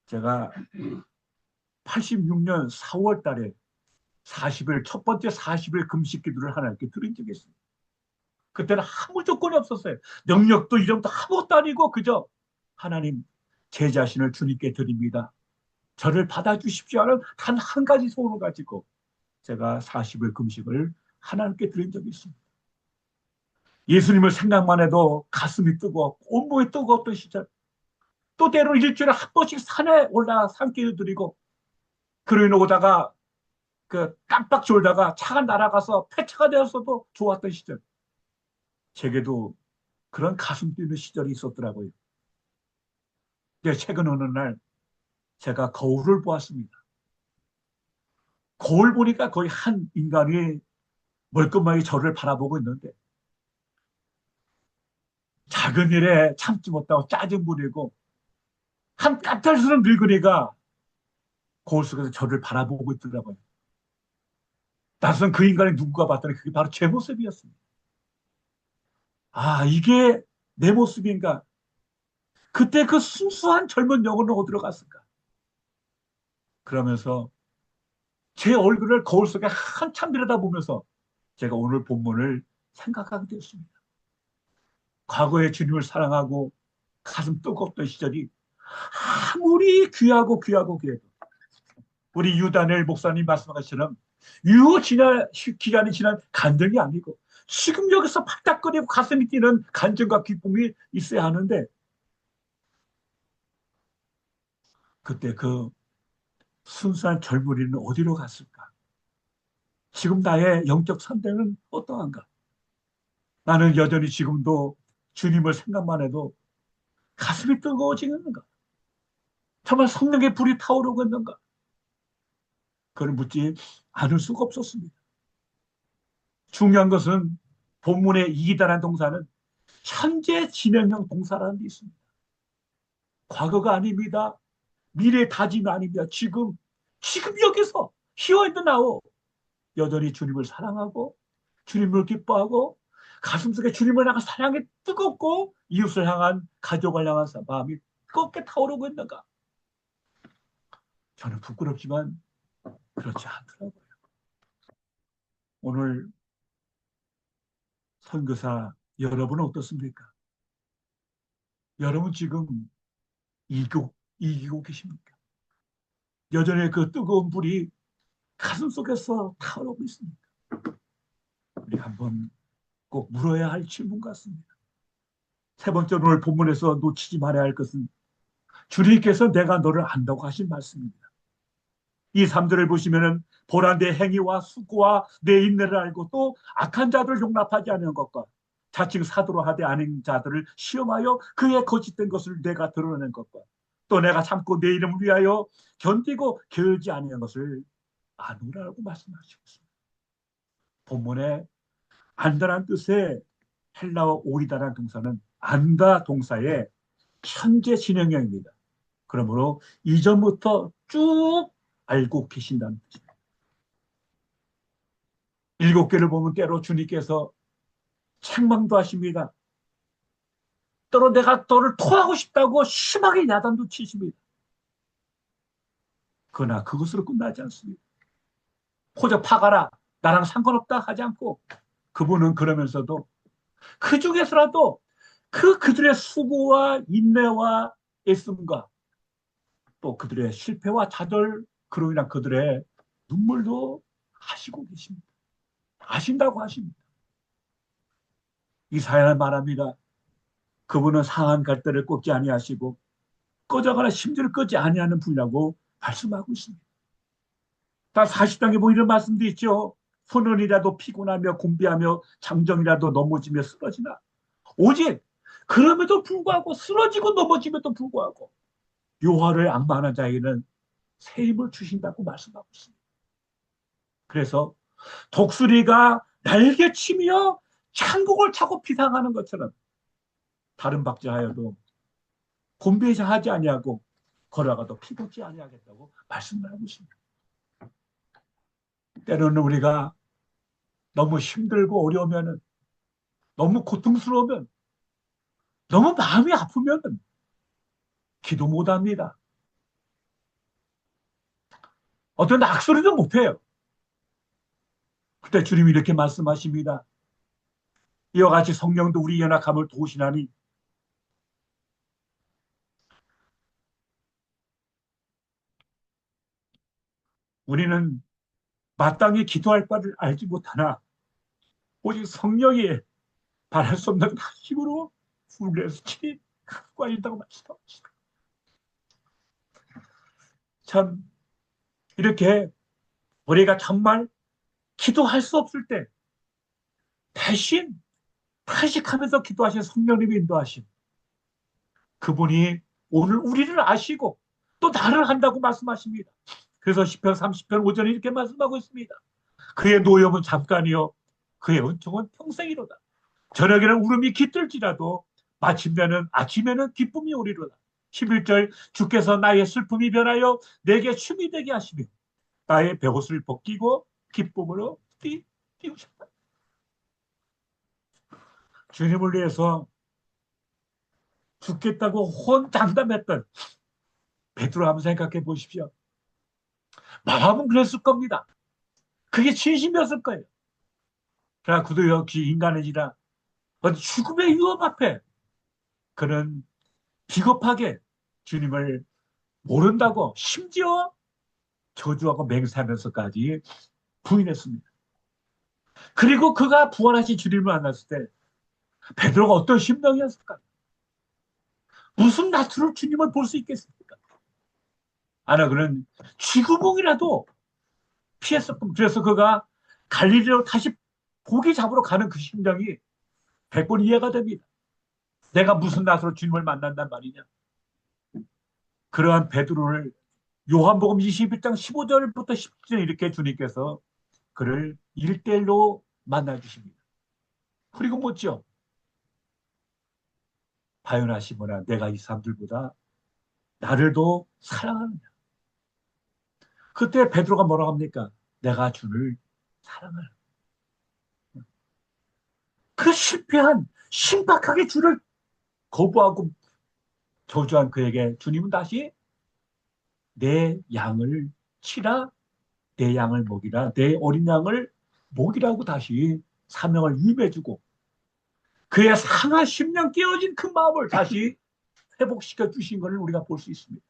제가 86년 4월 달에 40일 첫 번째 40일 금식 기도를 하나님께 드린 적이 있습니다. 그때는 아무 조건이 없었어요. 능력도 이름도 아무것도 아니고 그저 하나님 제 자신을 주님께 드립니다. 저를 받아주십시오 하는 단 한 가지 소원을 가지고 제가 40일 금식을 하나님께 드린 적이 있습니다. 예수님을 생각만 해도 가슴이 뜨거웠고 온몸이 뜨거웠던 시절, 또 때로 일주일에 한 번씩 산에 올라 산기도 드리고 그러고 오다가 그 깜빡 졸다가 차가 날아가서 폐차가 되었어도 좋았던 시절, 제게도 그런 가슴 뛰는 시절이 있었더라고요. 근데 최근 어느 날 제가 거울을 보았습니다. 거울 보니까 거의 한 인간이 멀끔하게 저를 바라보고 있는데 작은 일에 참지 못하고 짜증 부리고 한 까탈스러운 늙은이가 거울 속에서 저를 바라보고 있더라고요. 낯선 그 인간이 누군가 봤더니 그게 바로 제 모습이었습니다. 아, 이게 내 모습인가? 그때 그 순수한 젊은 영혼은 어디로 갔을까? 그러면서 제 얼굴을 거울 속에 한참 들여다보면서 제가 오늘 본문을 생각하게 되었습니다. 과거에 주님을 사랑하고 가슴 뜨겁던 시절이 아무리 귀하고 귀해도 우리 유다넬 목사님 말씀하신 것처럼 기간이 지난 간증이 아니고 지금 여기서 팔딱거리고 가슴이 뛰는 간증과 기쁨이 있어야 하는데 그때 그 순수한 젊은이는 어디로 갔을까? 지금 나의 영적 상태는 어떠한가? 나는 여전히 지금도 주님을 생각만 해도 가슴이 뜨거워지는가? 정말 성령의 불이 타오르고 있는가? 그걸 묻지 않을 수가 없었습니다. 중요한 것은 본문의 이기다라는 동사는 현재 진행형 동사라는 게 있습니다. 과거가 아닙니다. 미래 다짐이 아닙니다. 지금 여기서 히어 앤드 나우 여전히 주님을 사랑하고 주님을 기뻐하고 가슴속에 주님을 향한 사랑이 뜨겁고 이웃을 향한 가족을 향한 마음이 뜨겁게 타오르고 있는가? 저는 부끄럽지만 그렇지 않더라고요. 오늘 선교사 여러분은 어떻습니까? 여러분 지금 이기고 계십니까? 여전히 그 뜨거운 불이 가슴 속에서 타오르고 있습니다. 우리 한번 꼭 물어야 할 질문 같습니다. 세 번째 오늘 본문에서 놓치지 말아야 할 것은 주님께서 내가 너를 안다고 하신 말씀입니다. 이 3절을 보시면은 보라 내 행위와 수고와 내 인내를 알고 또 악한 자들을 용납하지 않는 것과 자칭 사도로 하되 아닌 자들을 시험하여 그의 거짓된 것을 내가 드러내는 것과 또 내가 참고 내 이름을 위하여 견디고 게으르지 아니한 것을 아노라고 말씀하시고 있습니다. 본문에 안다란 뜻의 헬라어 오리다라는 동사는 안다 동사의 현재 진행형입니다. 그러므로 이전부터 쭉 알고 계신다는 뜻입니다. 7개를 보면 때로 주님께서 책망도 하십니다. 때로 내가 너를 토하고 싶다고 심하게 야단도 치십니다. 그러나 그것으로 끝나지 않습니다. 호적 파가라, 나랑 상관없다 하지 않고 그분은 그러면서도 그 중에서라도 그들의 수고와 인내와 애씀과 또 그들의 실패와 좌절, 그로 인한 그들의 눈물도 아시고 계십니다. 아신다고 하십니다. 이사야는 말합니다. 그분은 상한 갈대를 꺾지 아니하시고 꺼져가는 심지를 끄지 아니하는 분이라고 말씀하고 있습니다. 다 40장에 뭐 이런 말씀도 있죠. 소년이라도 피곤하며 곤비하며 장정이라도 넘어지며 쓰러지나 오직 그럼에도 불구하고 쓰러지고 넘어짐에도 불구하고 여호와를 앙망하는 자에게는 새 힘을 주신다고 말씀하고 있습니다. 그래서 독수리가 날개치며 창국을 차고 비상하는 것처럼 다른 박자하여도 곤비하지 아니하고 걸어가도 피곤치 아니하겠다고 말씀을 하고 있습니다. 때로는 우리가 너무 힘들고 어려우면, 너무 고통스러우면, 너무 마음이 아프면 기도 못합니다. 어떤 악소리도 못해요. 그때 주님이 이렇게 말씀하십니다. 이와 같이 성령도 우리 연약함을 도우시나니 우리는 마땅히 기도할 바를 알지 못하나 오직 성령이 바랄 수 없는 힘으로 훈련해서 친히 갖고 있다고 말씀하고 있습니다. 참 이렇게 우리가 정말 기도할 수 없을 때 대신 탄식하면서 기도하신 성령님이 인도하신 그분이 오늘 우리를 아시고 또 나를 한다고 말씀하십니다. 그래서 시편 30편 5절에 이렇게 말씀하고 있습니다. 그의 노염은 잠깐이요 그의 은총은 평생이로다. 저녁에는 울음이 깃들지라도 마침내는 아침에는 기쁨이 오리로다. 11절 주께서 나의 슬픔이 변하여 내게 춤이 되게 하시며 나의 베옷을 벗기고 기쁨으로 띄우셨다. 주님을 위해서 죽겠다고 혼장담했던 베드로 한번 생각해 보십시오. 마음은 그랬을 겁니다. 그게 진심이었을 거예요. 그러나 그도 역시 인간이지라 죽음의 위험 앞에 그는 비겁하게 주님을 모른다고 심지어 저주하고 맹세하면서까지 부인했습니다. 그리고 그가 부활하신 주님을 만났을 때 베드로가 어떤 심정이었을까요? 무슨 낯으로 주님을 볼 수 있겠습니까? 아나 그는 쥐구멍이라도 피했을 겁니다. 그래서 그가 갈릴리로 다시 고기 잡으러 가는 그 심정이 100번 이해가 됩니다. 내가 무슨 낯으로 주님을 만난단 말이냐. 그러한 베드로를 요한복음 21장 15절부터 17절 이렇게 주님께서 그를 1대1로 만나주십니다. 그리고 묻죠. 바요나 시몬아 내가 이 사람들보다 나를 더 사랑하느냐. 그때 베드로가 뭐라고 합니까? 내가 주를 사랑하라. 그 실패한 신박하게 주를 거부하고 저주한 그에게 주님은 다시 내 양을 치라, 내 양을 먹이라, 내 어린 양을 먹이라고 다시 사명을 위임해주고 그의 상한 심령 깨어진 그 마음을 다시 회복시켜 주신 것을 우리가 볼 수 있습니다.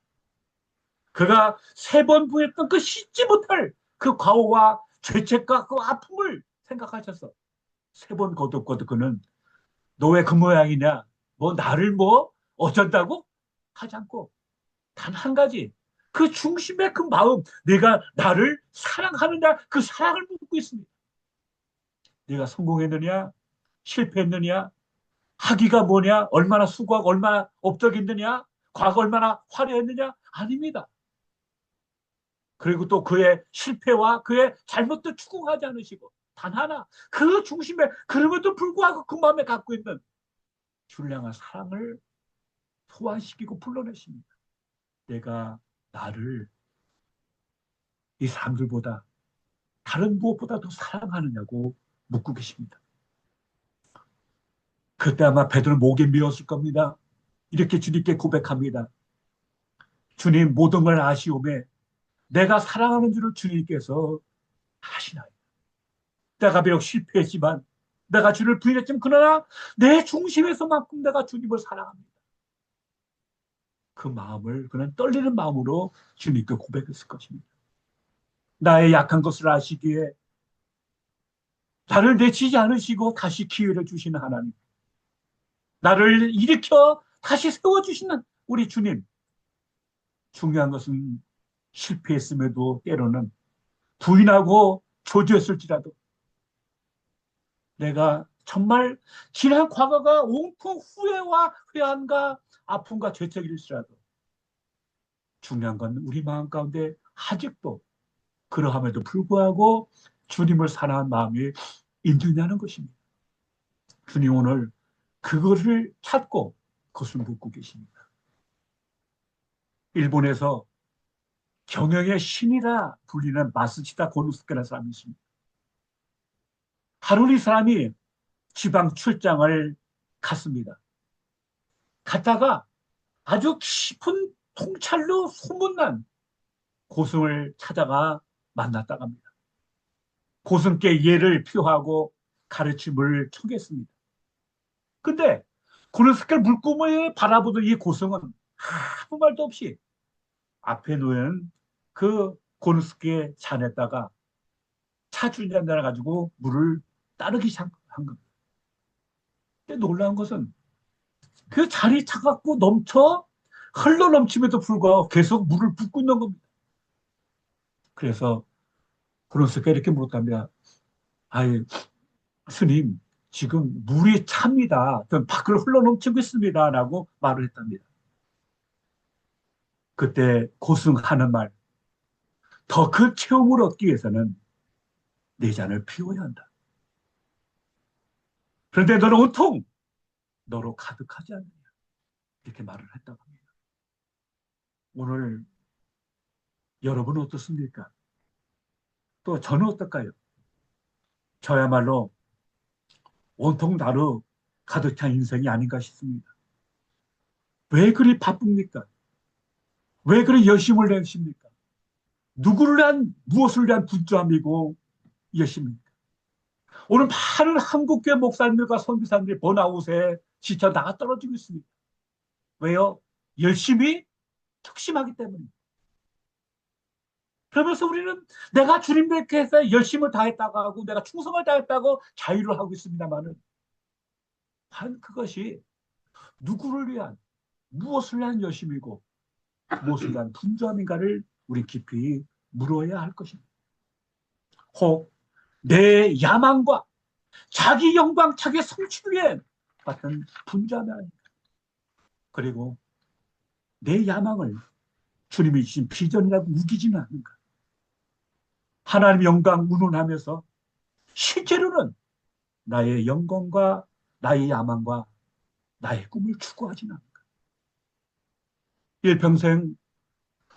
그가 3번 부했던 그 씻지 못할 그 과오와 죄책과 그 아픔을 생각하셔서 3번 거듭거듭 그는 너 왜 그 모양이냐, 뭐 나를 뭐 어쩐다고 하지 않고 단 한 가지 그 중심의 그 마음, 내가 나를 사랑하느냐 그 사랑을 묻고 있습니다. 내가 성공했느냐 실패했느냐 학위가 뭐냐 얼마나 수고하고 얼마나 업적했느냐 과거 얼마나 화려했느냐 아닙니다. 그리고 또 그의 실패와 그의 잘못도 추궁하지 않으시고 단 하나 그 중심에 그럼에도 불구하고 그 마음에 갖고 있는 주를 향한 사랑을 소환시키고 불러내십니다. 내가 나를 이 사람들보다 다른 무엇보다 더 사랑하느냐고 묻고 계십니다. 그때 아마 베드로는 목에 미었을 겁니다. 이렇게 주님께 고백합니다. 주님, 모든 걸 아시오매 내가 사랑하는 줄을 주님께서 아시나이다. 내가 비록 실패했지만 내가 주를 부인했지만 그러나 내 중심에서만큼 내가 주님을 사랑합니다. 그 마음을 그는 떨리는 마음으로 주님께 고백했을 것입니다. 나의 약한 것을 아시기에 나를 내치지 않으시고 다시 기회를 주시는 하나님, 나를 일으켜 다시 세워주시는 우리 주님. 중요한 것은 실패했음에도 때로는 부인하고 조지었을지라도 내가 정말 지난 과거가 온통 후회와 회한과 아픔과 죄책일지라도 중요한 건 우리 마음 가운데 아직도 그러함에도 불구하고 주님을 사랑하는 마음이 있느냐는 것입니다. 주님 오늘 그것을 찾고 그것을 묻고 계십니다. 일본에서 경영의 신이라 불리는 마스치다 고노스케라는 사람이 있습니다. 하루 이 사람이 지방 출장을 갔습니다. 갔다가 아주 깊은 통찰로 소문난 고승을 찾아가 만났다고 합니다. 고승께 예를 표하고 가르침을 청했습니다. 근데 고노스케를 물고문에 바라보던 이 고승은 아무 말도 없이 앞에 놓인 그 고노스케 잔에다가 차 줄잔을 가지고 물을 따르기 시작한 겁니다. 근데 놀라운 것은 그 잔이 차갑고 넘쳐 흘러 넘침에도 불구하고 계속 물을 붓고 있는 겁니다. 그래서 고노스케가 이렇게 물었답니다. 아이, 스님, 지금 물이 찹니다. 밖으로 흘러 넘치고 있습니다. 라고 말을 했답니다. 그때 고승하는 말, 더 큰 체험을 얻기 위해서는 내 잔을 비워야 한다. 그런데 너는 온통 너로 가득하지 않느냐. 이렇게 말을 했다고 합니다. 오늘 여러분은 어떻습니까? 또 저는 어떨까요? 저야말로 온통 나로 가득 찬 인생이 아닌가 싶습니다. 왜 그리 바쁩니까? 왜 그리 열심을 내십니까? 누구를 위한, 무엇을 위한 분주함이고 열심입니까? 오늘 많은 한국교회 목사님들과 선교사님들이 번아웃에 지쳐 나가 떨어지고 있습니다. 왜요? 열심히 특심하기 때문입니다. 그러면서 우리는 내가 주님께서 열심을 다했다고 하고 내가 충성을 다했다고 자유를 하고 있습니다만은 과연 그것이 누구를 위한, 무엇을 위한 열심이고 무엇을 위한 분주함인가를 우리 깊이 물어야 할 것입니다. 혹 내 야망과 자기 영광, 자기 성취를 위해 같은 분주함이 아닙니까? 그리고 내 야망을 주님이 주신 비전이라고 우기지는 않는가? 하나님 영광 운운하면서 실제로는 나의 영광과 나의 야망과 나의 꿈을 추구하지는 않는가? 일평생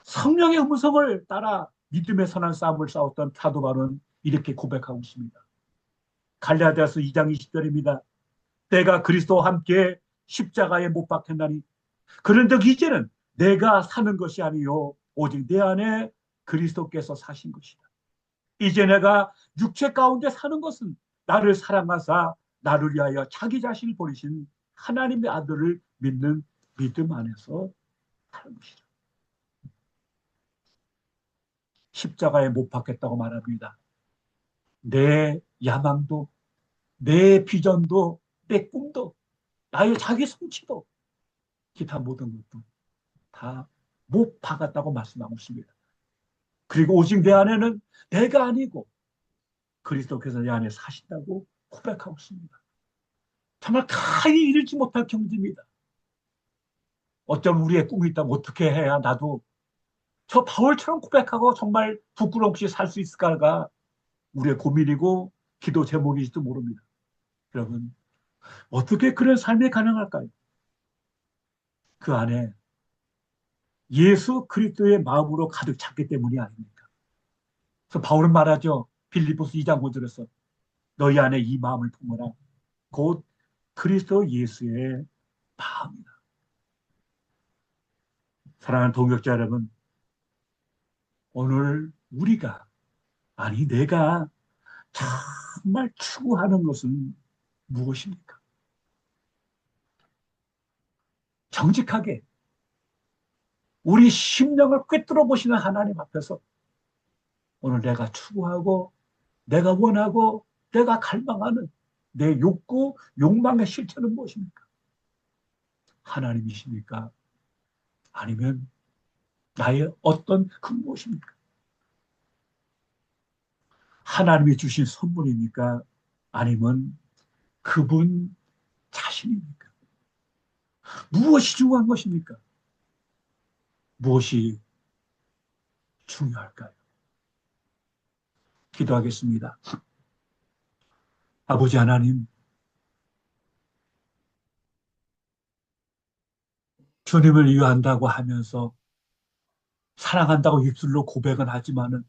성령의 음성을 따라 믿음의 선한 싸움을 싸웠던 사도 바울은 이렇게 고백하고 있습니다. 갈라디아서 2장 20절입니다. 내가 그리스도와 함께 십자가에 못 박혔나니 그런즉 이제는 내가 사는 것이 아니요 오직 내 안에 그리스도께서 사신 것이다. 이제 내가 육체 가운데 사는 것은 나를 사랑하사 나를 위하여 자기 자신을 버리신 하나님의 아들을 믿는 믿음 안에서 사는 것이다. 십자가에 못 박혔다고 말합니다. 내 야망도, 내 비전도, 내 꿈도, 나의 자기 성취도, 기타 모든 것도 다 못 박았다고 말씀하고 있습니다. 그리고 오직 내 안에는 내가 아니고 그리스도께서 내 안에 사신다고 고백하고 있습니다. 정말 가히 이르지 못할 경지입니다. 어쩜 우리의 꿈이 있다면 어떻게 해야 나도 저 바울처럼 고백하고 정말 부끄럼 없이 살 수 있을까가 우리의 고민이고 기도 제목일지도 모릅니다. 여러분, 어떻게 그런 삶이 가능할까요? 그 안에 예수 그리스도의 마음으로 가득 찼기 때문이 아닙니까? 그래서 바울은 말하죠. 빌립보서 2장 5절에서 너희 안에 이 마음을 품어라. 곧 그리스도 예수의 마음이다. 사랑하는 동역자 여러분, 오늘 우리가, 아니 내가 정말 추구하는 것은 무엇입니까? 정직하게 우리 심령을 꿰뚫어 보시는 하나님 앞에서 오늘 내가 추구하고 내가 원하고 내가 갈망하는 내 욕구, 욕망의 실체는 무엇입니까? 하나님이십니까? 아니면 나의 어떤 그 무엇입니까? 하나님이 주신 선물입니까? 아니면 그분 자신입니까? 무엇이 중요한 것입니까? 무엇이 중요할까요? 기도하겠습니다. 아버지 하나님, 주님을 위한다고 하면서 사랑한다고 입술로 고백은 하지만은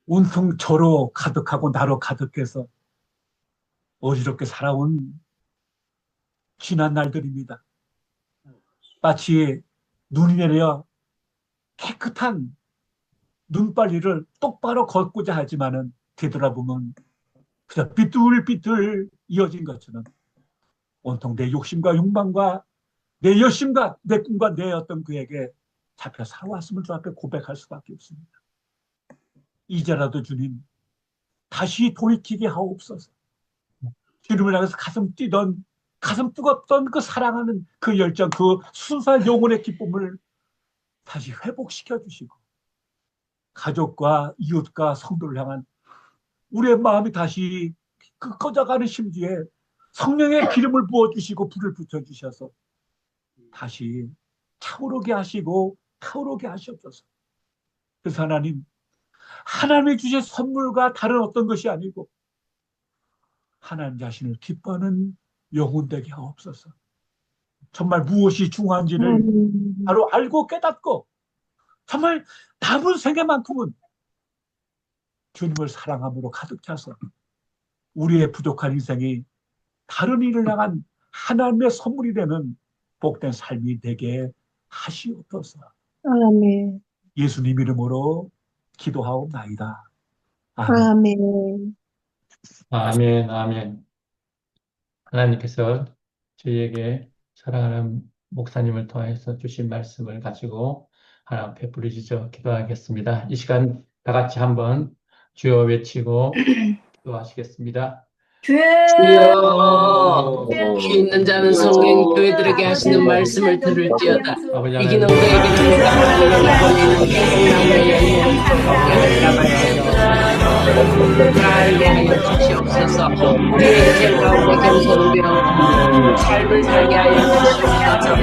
온통 저로 가득하고 나로 가득해서 어지럽게 살아온 지난 날들입니다. 마치 눈이 내려 깨끗한 눈발리를 똑바로 걷고자 하지만은 되돌아보면 그저 삐뚤삐뚤 이어진 것처럼 온통 내 욕심과 욕망과 내 열심과 내 꿈과 내 어떤 그에게 잡혀 살아왔음을 주 앞에 고백할 수밖에 없습니다. 이제라도 주님 다시 돌이키게 하옵소서. 주님을 향해서 가슴 뛰던 가슴 뜨겁던 그 사랑하는 그 열정, 그 순수한 영혼의 기쁨을 다시 회복시켜 주시고 가족과 이웃과 성도를 향한 우리의 마음이 다시 그 꺼져가는 심지에 성령의 기름을 부어주시고 불을 붙여주셔서 다시 차오르게 하시고 타오르게 하시옵소서. 그래서 하나님, 하나님이 주신 선물과 다른 어떤 것이 아니고 하나님 자신을 기뻐하는 영혼 되게 하옵소서. 정말 무엇이 중요한지를 바로 알고 깨닫고 정말 남은 생애만큼은 주님을 사랑함으로 가득 차서 우리의 부족한 인생이 다른 일을 향한 하나님의 선물이 되는 복된 삶이 되게 하시옵소서. 아멘. 예수님 이름으로 기도하옵나이다. 아멘. 아멘. 아멘, 아멘. 하나님께서 저희에게 사랑하는 목사님을 통해서 주신 말씀을 가지고 하나님 앞에 부르짖어 기도하겠습니다. 이 시간 다 같이 한번 주여 외치고 기도하시겠습니다. 주여 피 있는 자는 성령 교회들에게 하시는 말씀을 들을지어다. 아버지 이기는 하나님, 그에게는 하나님의 권리는 알게 하여 주시옵소서. 우리의 인생 가운데 겸손을 배우고 삶을 살게 하여 주시옵소서.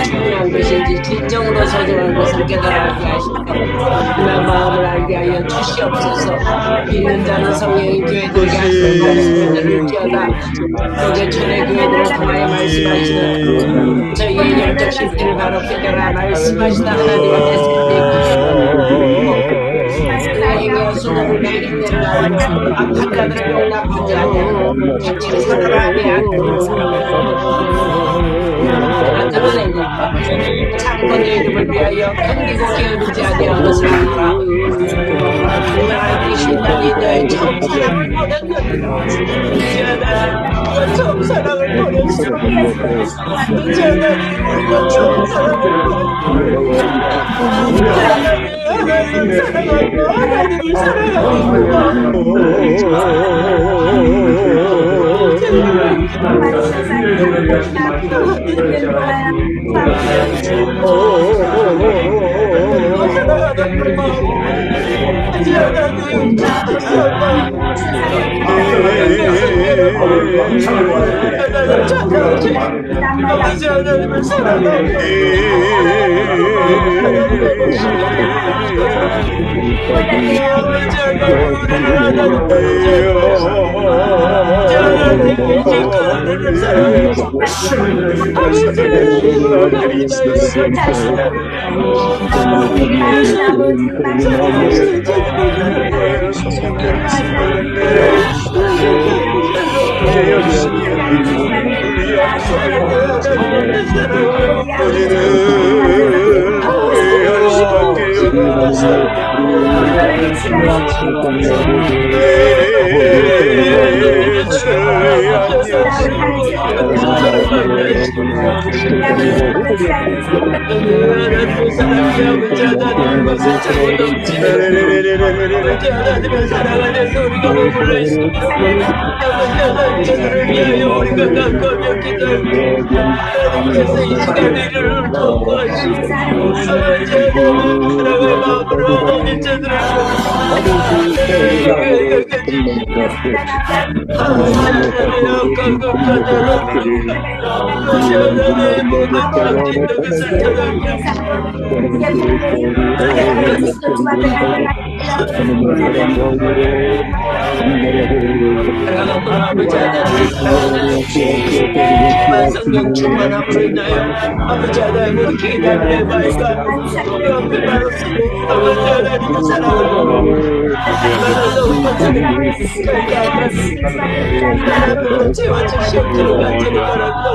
중요한 것인지 진정으로 소중한 것을 깨달게 하시고 그날 마음을 알게 하여 주시옵소서. 있는 자는 성령의 교회들에게 하시는 말씀을 들을지어다. 여기 천의 교회들을 통하여 말씀하시는 저희의 영적 실체를 바로 깨달아 말씀하시다 하나님 앞에서 나에게 수고를 내 인내를 하고 악한 자들을 용납하지 않고 지금 사랑하게 하고 안전한 행복과 창건의 이름을 위하여 견디고 게으르지 아니하는 것을 알라. 하나님의 신당이 너의 처음 사랑을 보냈느니라. 이제 하나님 처음 사랑을 보냈으므로 이제 하나님 우리가 처음 사랑을 보냈으므로 하나님 사랑하고 하나님을 사랑하고 성령 충만함으로 인하여 아버지 하나님을 기도를 해봐니까 그 앞에 바로 쓰고 아버지 하나님의 사랑을 받아서 하나님으로 채워주시옵 그런 간절히 바랍니다.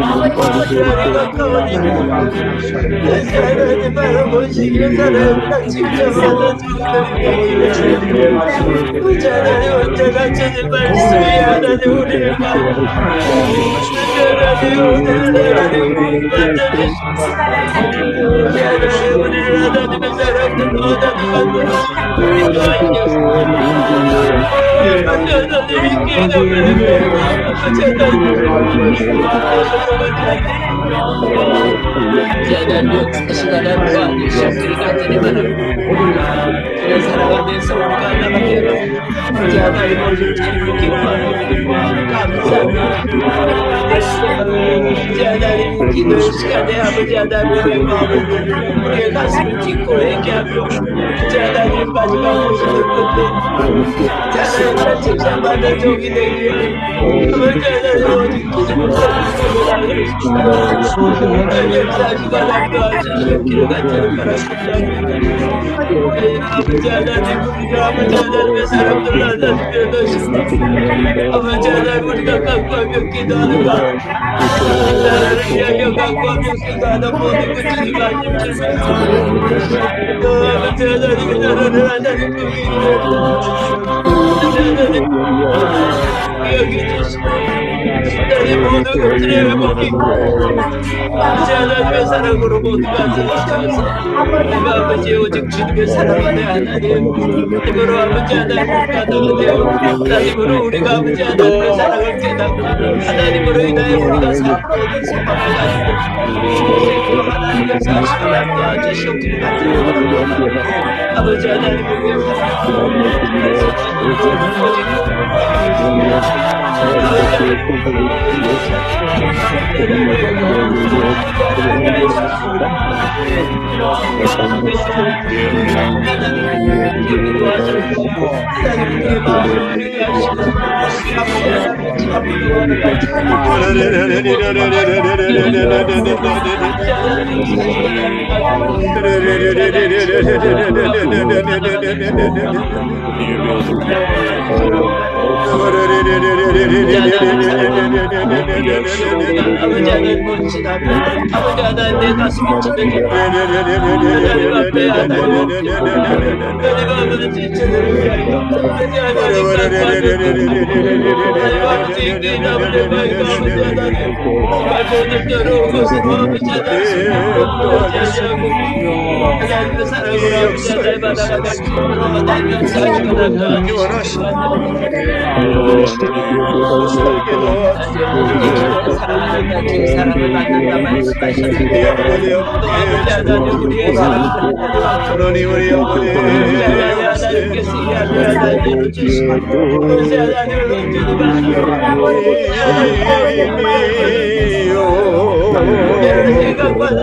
하나님 가까운 힘 하나님 바라보시기를 사랑을 직접 아버지 하나님 언제나 주님 말씀이 하나님 우리를 우리를 하나님의 사랑으로 사랑하면서 우리가 나가게 하나님을 기뻐하는 감사합니다. 하나님 기도 시간에 아버지 하나님의 마음을 우리의 가슴을 딛고 얘기하고 하나님 마지막 모습을 끝내 하나님과 칭찬받는 종이 되기를 아버지 하나님 오직 기도를 역사하시고 남도하시기를 간절히 바랍니다. 아버지 하나님 우리가 아버지 하나님의 사람들 하나님 변호시고 아버지 하나님 우리가 각구하며 기도하는가 나라를 위하여 각구하며 기도하는 모든 그 주님 하나님 주시옵소서. 아버지 하나님 나라를 하나님 여기주시고 나의 모든 것들의 회복이 아버지 하나님의 사랑으로 모두가 들어주셔서 우리가 아버지 오직 주님의 사랑 안에 하나님 하나님으로 아버지 하나님을 받아가되어 하나님으로 우리가 아버지 하나님의 사랑을 깨닫고 하나님으로 인하여 우리가 사랑으로 얻은 소망을 가지고 하나님의 사랑을 남도하주시옵기를 간절히 아버지 하나님을 위해서 아버지 하나님 본신하며 아버지 하나님 내 가슴이 찢어져 하나님 앞에 하나님 하나님 아버지 진짜를 위하여 아버지 하나님 하나님 아버지 인계인 아버지 마이가 아버지 하나님 모든 대로 오고서 아버지 하나님 하나님의 사랑으로 아버지 하나님 받아가다 기쁨으로 하나님 역사하시고 사랑하는 사랑을 받는다 말씀하셨는데 또 아버지 하나님 우리의 사랑을 하나님 우리 아버지 하나님께서 이 아들 하나님을 주시고 아버지 하나님을 생각받아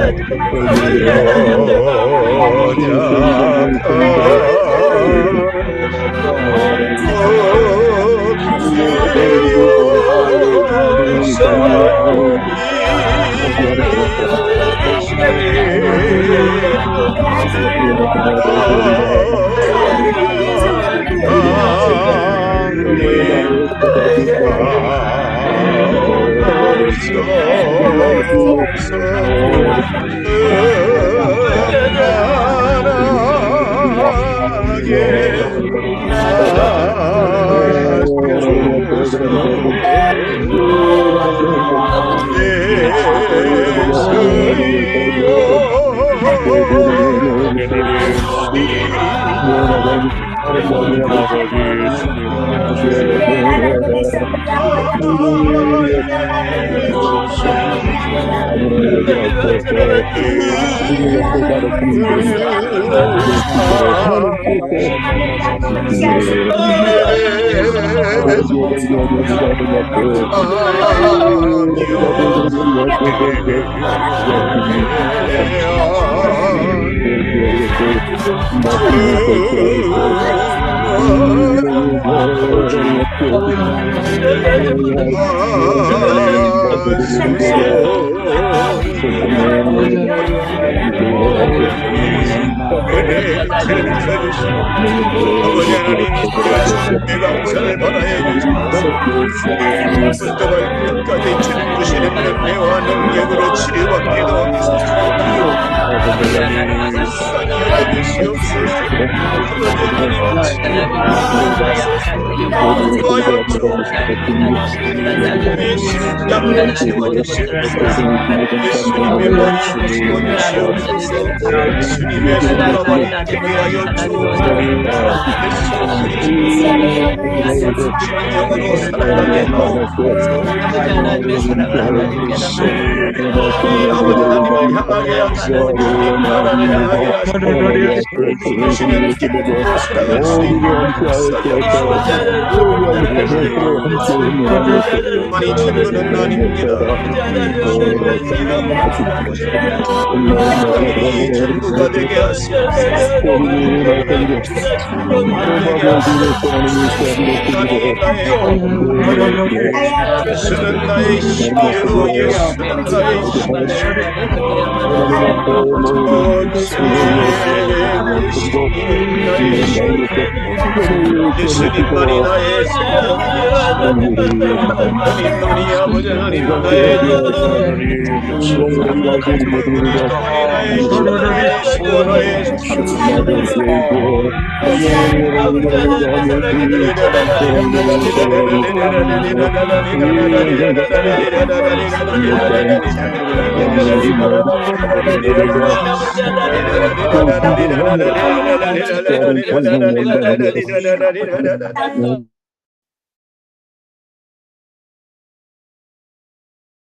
아버지 하나님 주의 감사를 받아야 주시옵소서. 끝까지 주시는 은혜와 능력으로 치료받기도 아버지 하나님을 향하게 하시고 나라를 향하게 하시고 주시는 기쁨으로 살아갈 수 있는 많이 주는 날입니다. 이 전부가 되게 하시옵소서. 예수는 나의 힘이요 예수는 나의 예수님만이 나의 하나님만이 아버지 하나님 나의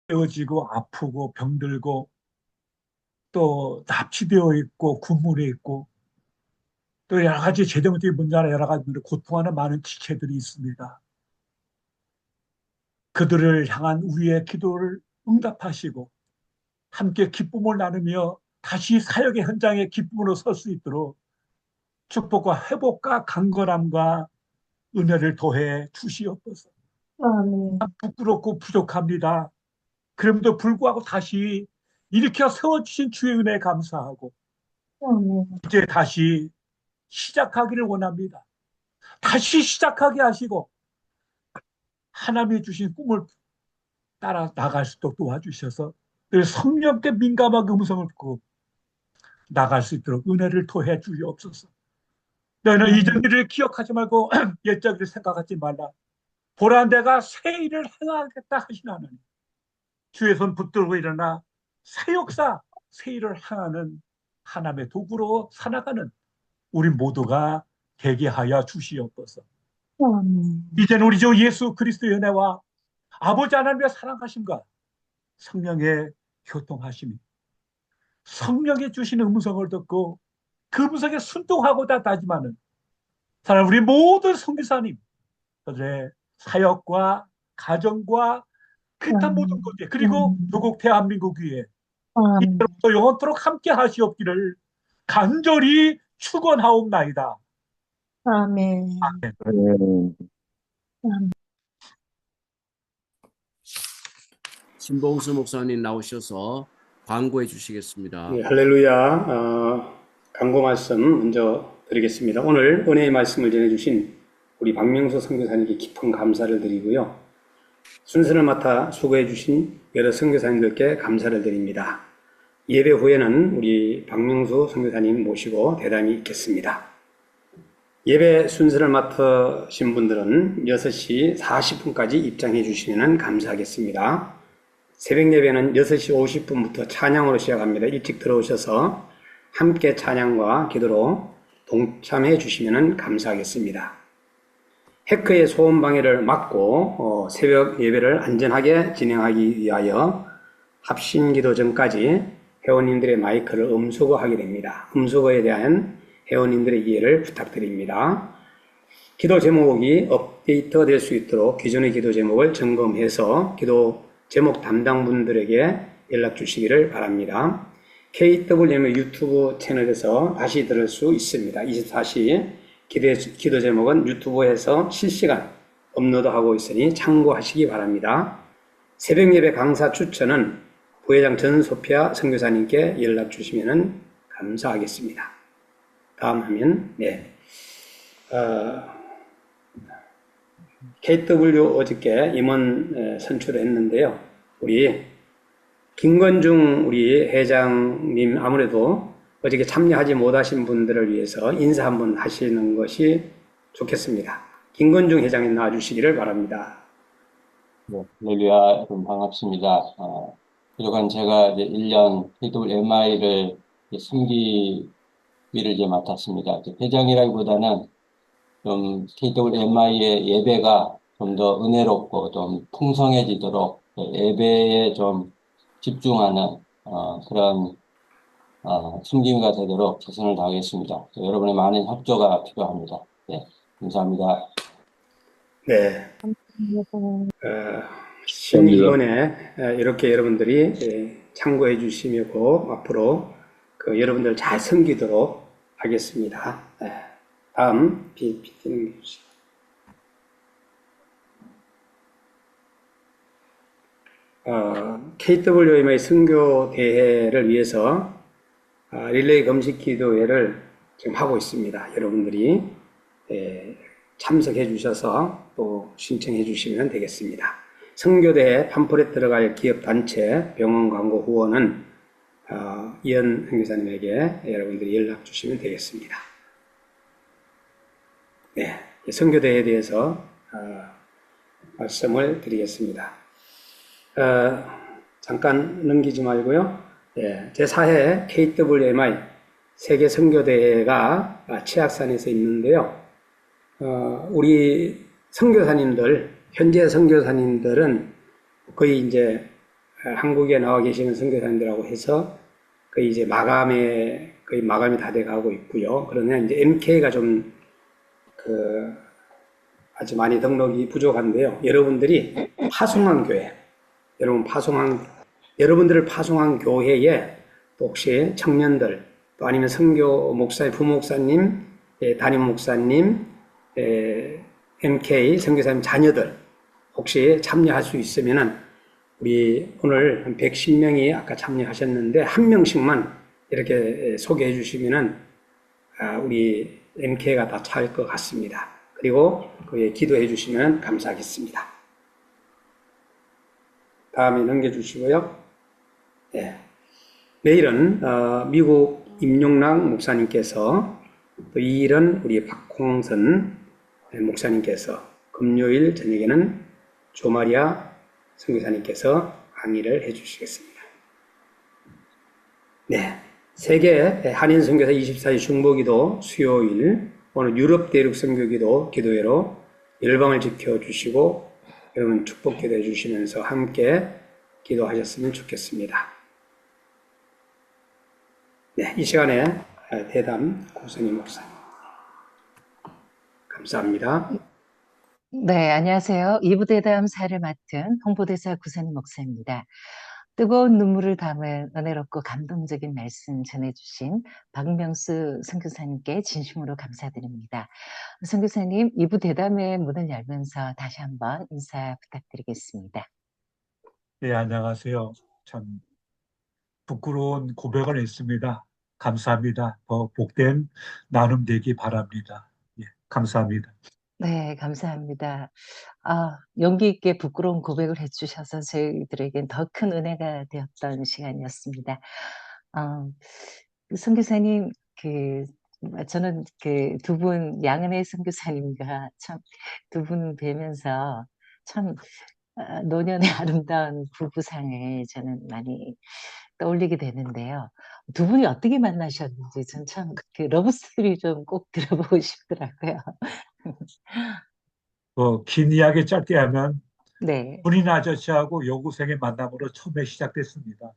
되어지고 아프고 병들고 또 납치되어 있고 군물에 있고 또 여러 가지 재정적인 문제나 여러 가지 고통하는 많은 지체들이 있습니다. 그들을 향한 우리의 기도를 응답하시고 함께 기쁨을 나누며 다시 사역의 현장에 기쁨으로 설 수 있도록 축복과 회복과 강건함과 은혜를 더해 주시옵소서. 아멘. 부끄럽고 부족합니다. 그럼에도 불구하고 다시 일으켜 세워주신 주의 은혜에 감사하고 아멘. 이제 다시 시작하기를 원합니다. 다시 시작하게 하시고 하나님이 주신 꿈을 따라 나갈 수 있도록 도와주셔서 늘 성령께 민감하게 음성을 듣고 나갈 수 있도록 은혜를 토해 주시옵소서. 너희는 이전 일을 기억하지 말고 옛적 일을 생각하지 말라. 보라 내가 새 일을 행하겠다 하시는 하나님. 주의 손 붙들고 일어나 새 역사, 새 일을 행하는 하나님의 도구로 살아가는 우리 모두가 되게 하여 주시옵소서. 아멘. 이제는 우리 주 예수 그리스도의 은혜와 아버지 하나님의 사랑하심과 성령의 교통하심이 성령이 주시는 음성을 듣고 그 음성에 순종하고자 다짐하는 사랑 우리 모든 선교사님 그들의 사역과 가정과 기타 모든 것들 그리고 조국 대한민국 위에 이제부터 영원토록 함께 하시옵기를 간절히 축원하옵나이다. 아멘. 아멘. 아멘. 신봉수 목사님 나오셔서 광고해 주시겠습니다. 네, 할렐루야. 광고 말씀 먼저 드리겠습니다. 오늘 은혜의 말씀을 전해주신 우리 박명수 선교사님께 깊은 감사를 드리고요. 순서를 맡아 수고해 주신 여러 선교사님들께 감사를 드립니다. 예배 후에는 우리 박명수 선교사님 모시고 대담이 있겠습니다. 예배 순서를 맡으신 분들은 6시 40분까지 입장해 주시면 감사하겠습니다. 새벽 예배는 6시 50분부터 찬양으로 시작합니다. 일찍 들어오셔서 함께 찬양과 기도로 동참해 주시면 감사하겠습니다. 해커의 소음 방해를 막고 새벽 예배를 안전하게 진행하기 위하여 합심 기도 전까지 회원님들의 마이크를 음수거하게 됩니다. 음수거에 대한 회원님들의 이해를 부탁드립니다. 기도 제목이 업데이트 될 수 있도록 기존의 기도 제목을 점검해서 기도 제목 담당분들에게 연락 주시기를 바랍니다. KWM 유튜브 채널에서 다시 들을 수 있습니다. 24시 기도 제목은 유튜브에서 실시간 업로드하고 있으니 참고하시기 바랍니다. 새벽 예배 강사 추천은 부회장 전소피아 선교사님께 연락 주시면 감사하겠습니다. 다음 화면. 네. KW 어저께 임원 선출을 했는데요. 우리 김건중 우리 회장님 아무래도 어저께 참여하지 못하신 분들을 위해서 인사 한번 하시는 것이 좋겠습니다. 김건중 회장님 나와주시기를 바랍니다. 네, 할렐루야, 여러분 반갑습니다. 그동안 제가 이제 1년 KWMI를 섬기기를 이제 맡았습니다. 회장이라기보다는 좀 KWMI의 예배가 좀 더 은혜롭고 좀 풍성해지도록 예배에 좀 집중하는 그런 섬김이가 되도록 최선을 다하겠습니다. 여러분의 많은 협조가 필요합니다. 네, 감사합니다. 네. 신임원에 이렇게 여러분들이 참고해 주시며 꼭 앞으로 여러분들 잘 섬기도록 하겠습니다. 다음 PPT는 주시죠. KWM의 선교 대회를 위해서 릴레이 금식 기도회를 지금 하고 있습니다. 여러분들이 참석해 주셔서 또 신청해 주시면 되겠습니다. 선교대회 팜플렛 들어갈 기업단체 병원 광고 후원은 이현 선교사님에게 여러분들이 연락 주시면 되겠습니다. 네, 선교대회에 대해서 말씀을 드리겠습니다. 잠깐 넘기지 말고요. 제4회 KWMI 세계 선교대회가 치악산에서 있는데요. 우리 선교사님들, 현재 선교사님들은 거의 이제 한국에 나와 계시는 선교사님들하고 해서 거의 이제 거의 마감이 다 돼 가고 있고요. 그러나 이제 MK가 좀 아주 많이 등록이 부족한데요. 여러분들이 파송한 교회, 여러분들을 파송한 교회에 또 혹시 청년들, 또 아니면 선교 목사님, 부목사님, 담임 목사님, MK 선교사님 자녀들 혹시 참여할 수 있으면은 우리 오늘 한 110명이 아까 참여하셨는데 한 명씩만 이렇게 소개해 주시면은 우리 MK가 다 찰 것 같습니다. 그리고 그에 기도해 주시면 감사하겠습니다. 다음에 넘겨주시고요. 네. 내일은 미국 임용락 목사님께서 또 이 일은 우리 박홍선 목사님께서 금요일 저녁에는 조마리아 선교사님께서 강의를 해주시겠습니다. 네, 세계 한인 선교사 24시 중보기도 수요일 오늘 유럽 대륙 선교기도 기도회로 열방을 지켜주시고 여러분 축복 기도해 주시면서 함께 기도하셨으면 좋겠습니다. 네, 이 시간에 대담 고선희 목사님 감사합니다. 네, 안녕하세요. 이부대담 사를 맡은 홍보대사 구선희 목사입니다. 뜨거운 눈물을 담은 은혜롭고 감동적인 말씀 전해주신 박명수 선교사님께 진심으로 감사드립니다. 선교사님, 2부 대담의 문을 열면서 다시 한번 인사 부탁드리겠습니다. 네, 안녕하세요. 참 부끄러운 고백을 했습니다. 감사합니다. 더 복된 나눔 되기 바랍니다. 예, 감사합니다. 네, 감사합니다. 용기 있게 부끄러운 고백을 해주셔서 저희들에겐 더 큰 은혜가 되었던 시간이었습니다. 어, 선교사님, 저는 두 분, 양은혜 선교사님과 참 두 분 뵈면서 참 노년의 아름다운 부부상을 저는 많이 떠올리게 되는데요. 두 분이 어떻게 만나셨는지 전 참 러브스토리 좀 꼭 들어보고 싶더라고요. 긴 이야기 짧게 하면 네. 군인 아저씨하고 여고생의 만남으로 처음에 시작됐습니다.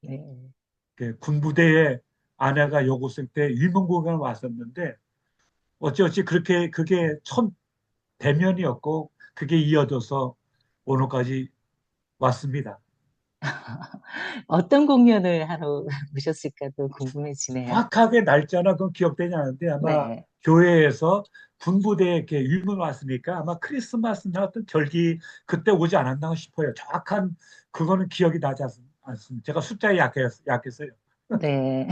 네. 군부대에 아내가 여고생 때 위문공연을 왔었는데 어찌어찌 그게 첫 대면이었고 그게 이어져서 오늘까지 왔습니다. 어떤 공연을 하러 오셨을까도 궁금해지네요. 정확하게 날짜나 그건 기억되지 않는데 아마 네. 교회에서 군부대에 이렇게 위문 왔으니까 아마 크리스마스나 어떤 절기 그때 오지 않았나 싶어요. 정확한 그거는 기억이 나지 않습니다. 제가 숫자에 약해서요. 네.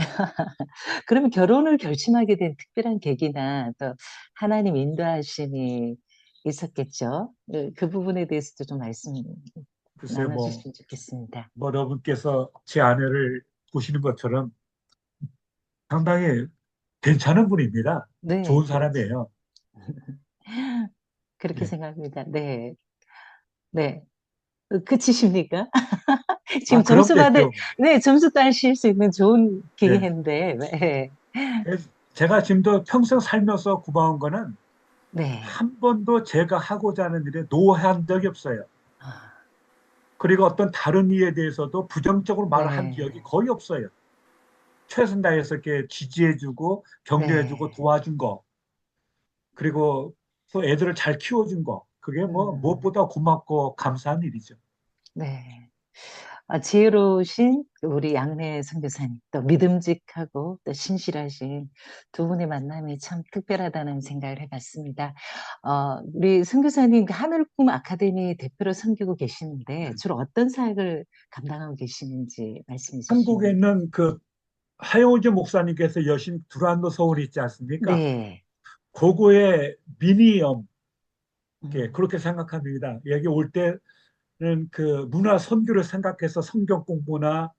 그러면 결혼을 결심하게 된 특별한 계기나 또 하나님 인도하심이 있었겠죠? 그 부분에 대해서도 좀 말씀 글쎄요, 나눠주시면 좋겠습니다. 여러분께서 제 아내를 보시는 것처럼 상당히 괜찮은 분입니다. 네, 좋은 그렇죠. 사람이에요. 그렇게 예. 생각합니다. 네. 네. 그치십니까? 지금 그럼 점수 받을, 됐죠. 네, 점수 따실 수 있는 좋은 예. 기회인데, 네. 제가 지금도 평생 살면서 고마운 거는 네. 한 번도 제가 하고자 하는 일에 노한 적이 없어요. 아, 그리고 어떤 다른 일에 대해서도 부정적으로 말을 한 네. 기억이 거의 없어요. 최선 다해서 이렇게 지지해주고 격려해주고 네. 도와준 거, 그리고 또 애들을 잘 키워준 거, 그게 무엇보다 고맙고 감사한 일이죠. 네. 지혜로우신 우리 양래 선교사님, 또 믿음직하고 또 신실하신 두 분의 만남이 참 특별하다는 생각을 해봤습니다. 우리 선교사님 하늘꿈 아카데미 대표로 섬기고 계시는데 주로 어떤 사역을 감당하고 계시는지 말씀해 주시면. 한국에 있는 하용주 목사님께서 여신 두란노 서울 있지 않습니까? 네. 그거의 미니엄, 그렇게 생각합니다. 여기 올 때는 문화 선교를 생각해서 성경 공부나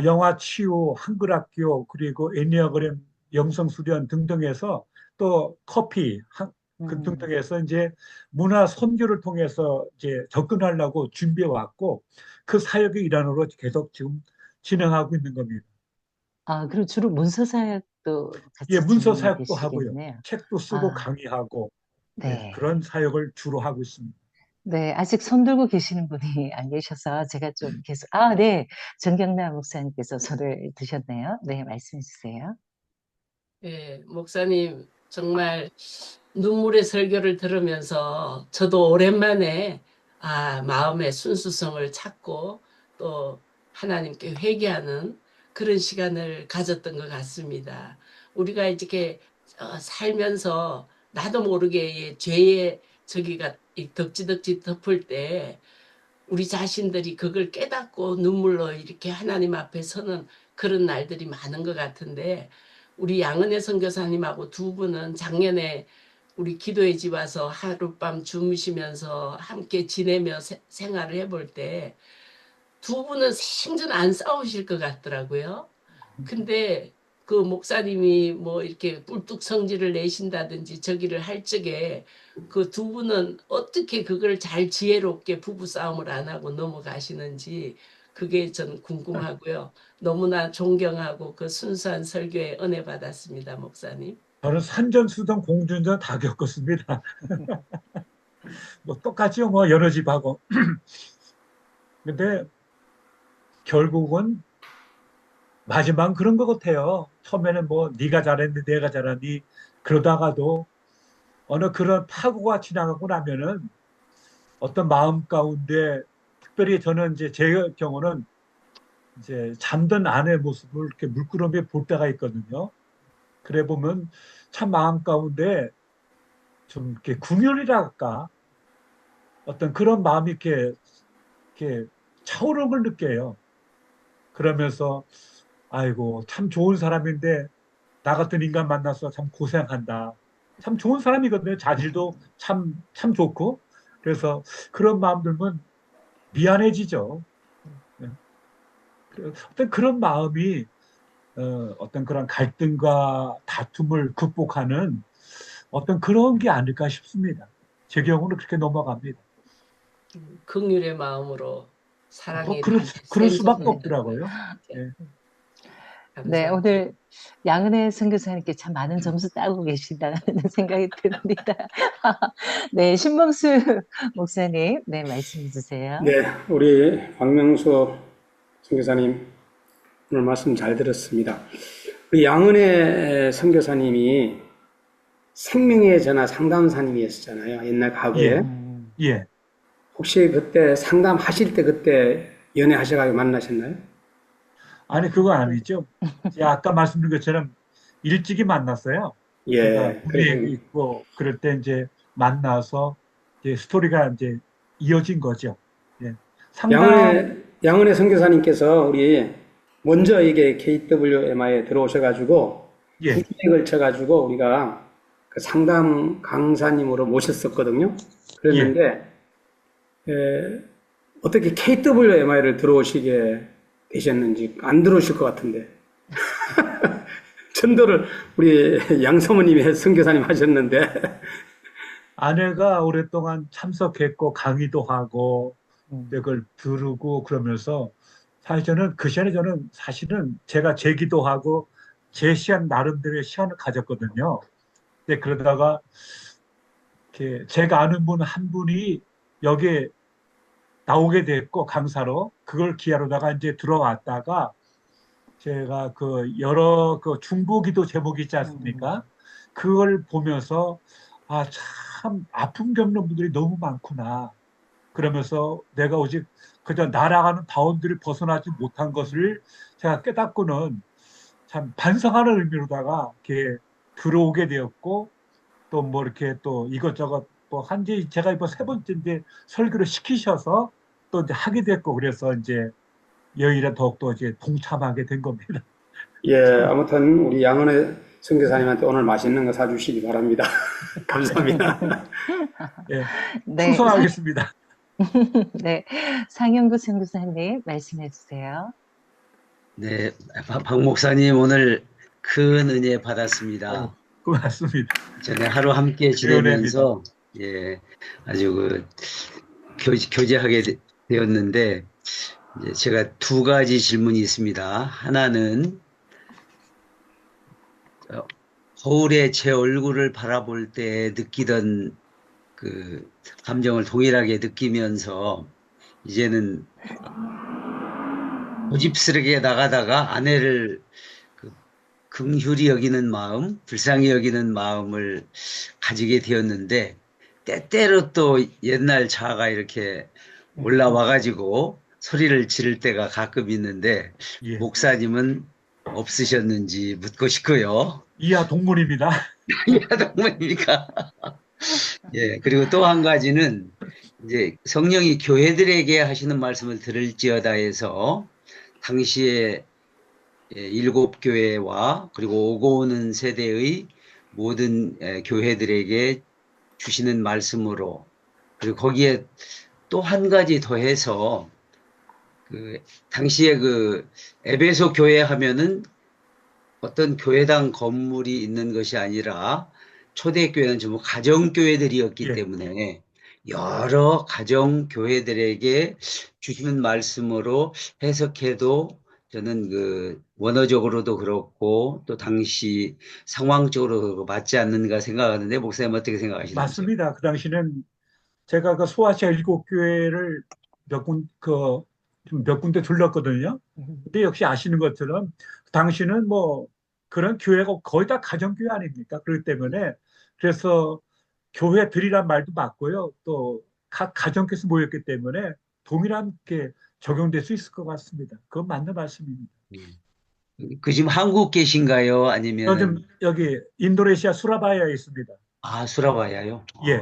영화 치유, 한글학교, 그리고 애니어그램 영성 수련 등등해서 또 커피 등등해서 이제 문화 선교를 통해서 이제 접근하려고 준비해 왔고 그 사역의 일환으로 계속 지금 진행하고 있는 겁니다. 그럼 주로 문서 사역도 같이 예, 문서 진행해 사역도 하고요. 계시겠네요. 책도 쓰고 강의하고 네. 그런 사역을 주로 하고 있습니다. 네, 아직 손 들고 계시는 분이 안 계셔서 제가 좀 계속, 네. 정경남 목사님께서 손을 드셨네요. 네, 말씀해 주세요. 예, 목사님 정말 눈물의 설교를 들으면서 저도 오랜만에 마음의 순수성을 찾고 또 하나님께 회개하는 그런 시간을 가졌던 것 같습니다. 우리가 이렇게 살면서 나도 모르게 죄의 저기가 덕지덕지 덮을 때 우리 자신들이 그걸 깨닫고 눈물로 이렇게 하나님 앞에 서는 그런 날들이 많은 것 같은데 우리 양은혜 선교사님하고 두 분은 작년에 우리 기도의 집 와서 하룻밤 주무시면서 함께 지내며 생활을 해볼 때 두 분은 생전 안 싸우실 것 같더라고요. 근데 그 목사님이 뭐 이렇게 뿔뚝 성질을 내신다든지 저기를 할 적에 그 두 분은 어떻게 그걸 잘 지혜롭게 부부싸움을 안 하고 넘어가시는지 그게 전 궁금하고요. 너무나 존경하고 그 순수한 설교에 은혜 받았습니다, 목사님. 저는 산전수전 공전전 다 겪었습니다. 똑같죠, 여러 집하고. 근데 결국은 마지막은 그런 것 같아요. 처음에는 네가 잘했니 내가 잘하니 그러다가도 어느 그런 파고가 지나가고 나면은 어떤 마음 가운데 특별히 저는 이제 제 경우는 이제 잠든 아내의 모습을 이렇게 물끄러미에 볼 때가 있거든요. 그래 보면 참 마음 가운데 좀 이렇게 궁혈이라 할까 어떤 그런 마음이 이렇게 이렇게 차오르는 걸 느껴요. 그러면서 아이고 참 좋은 사람인데 나 같은 인간 만나서 참 고생한다. 참 좋은 사람이거든요. 자질도 참 좋고. 그래서 그런 마음 들면 미안해지죠. 예. 어떤 그런 마음이 어떤 그런 갈등과 다툼을 극복하는 어떤 그런 게 아닐까 싶습니다. 제 경우는 그렇게 넘어갑니다. 긍휼의 마음으로 사랑의 그럴 수밖에 생성을 없더라고요. 예. 네, 감사합니다. 오늘 양은혜 선교사님께 참 많은 점수 따고 계시다는 생각이 듭니다. 네, 신범수 목사님, 네, 말씀해 주세요. 네, 우리 박명수 선교사님 오늘 말씀 잘 들었습니다. 우리 양은혜 선교사님이 생명의 전화 상담사님이었잖아요. 옛날 과거에. 예. 혹시 그때 상담하실 때 그때 연애하셔가지고 만나셨나요? 아니, 그거 아니죠. 제가 아까 말씀드린 것처럼 일찍이 만났어요. 예. 제가 군에 있고 그럴 때 이제 만나서 이제 스토리가 이제 이어진 거죠. 예. 양은혜 선교사님께서 우리 먼저 이게 KWMI에 들어오셔가지고 예. 2주에 걸쳐가지고 우리가 그 상담 강사님으로 모셨었거든요. 그랬는데 어떻게 KWMI를 들어오시게 되셨는지 안 들어오실 것 같은데 전도를 우리 양서모님이 선교사님 하셨는데 아내가 오랫동안 참석했고 강의도 하고 그걸 들고 그러면서 사실 저는 그 시간에 저는 사실은 제가 제기도 하고 제 시간 나름대로의 시간을 가졌거든요. 근데 그러다가 이렇게 제가 아는 분 한 분이 여기에 나오게 됐고 강사로 그걸 기하로다가 이제 들어왔다가 제가 그 여러 그 중보기도 제목이 있지 않습니까? 그걸 보면서 아, 참 아픔 겪는 분들이 너무 많구나. 그러면서 내가 오직 그저 날아가는 바운드를 벗어나지 못한 것을 제가 깨닫고는 참 반성하는 의미로다가 이렇게 들어오게 되었고 또 뭐 이렇게 또 이것저것 뭐 한지 제가 이번 세 번째인데 설교를 시키셔서 또 이제 하게 됐고 그래서 이제 여일에 더욱더 이제 동참하게 된 겁니다. 예, 아무튼 우리 양은혜 선교사님한테 오늘 맛있는 거 사주시기 바랍니다. 감사합니다. 예, 네, 충성하겠습니다. 네, 상영구 선교사님 말씀해 주세요. 네, 박 목사님 오늘 큰 은혜 받았습니다. 고맙습니다. 전에 하루 함께 지내면서 예, 아주 그 교제하게 되었는데 이제 제가 두 가지 질문이 있습니다. 하나는 거울에 제 얼굴을 바라볼 때 느끼던 그 감정을 동일하게 느끼면서 이제는 고집스럽게 나가다가 아내를 그 긍휼히 여기는 마음, 불쌍히 여기는 마음을 가지게 되었는데 때때로 또 옛날 자아가 이렇게 올라와가지고 소리를 지를 때가 가끔 있는데 목사님은 없으셨는지 묻고 싶고요. 이하 동문입니다. 이하 동문입니까? 예, 그리고 또 한 가지는 이제 성령이 교회들에게 하시는 말씀을 들을지어다 해서 당시에 7교회와 그리고 오고 오는 세대의 모든 교회들에게 주시는 말씀으로 그리고 거기에 또 한 가지 더해서 그 당시에 그 에베소 교회 하면은 어떤 교회당 건물이 있는 것이 아니라 초대교회는 전부 가정교회들이었기 때문에 여러 가정교회들에게 주시는 말씀으로 해석해도 저는 그 원어적으로도 그렇고 또 당시 상황적으로 맞지 않는가 생각하는데 목사님 어떻게 생각하시나요? 맞습니다. 그 당시는 제가 그 소아시아 7교회를 몇 군데 둘렀거든요. 근데 역시 아시는 것처럼 당시는 뭐 그런 교회가 거의 다 가정교회 아닙니까? 그렇기 때문에 그래서 교회들이란 말도 맞고요. 또 각 가정께서 모였기 때문에 동일하게 적용될 수 있을 것 같습니다. 그건 맞는 말씀입니다. 그 지금 한국 계신가요? 아니면 요즘 여기 인도네시아 수라바야에 있습니다. 아, 수라바야요? 예.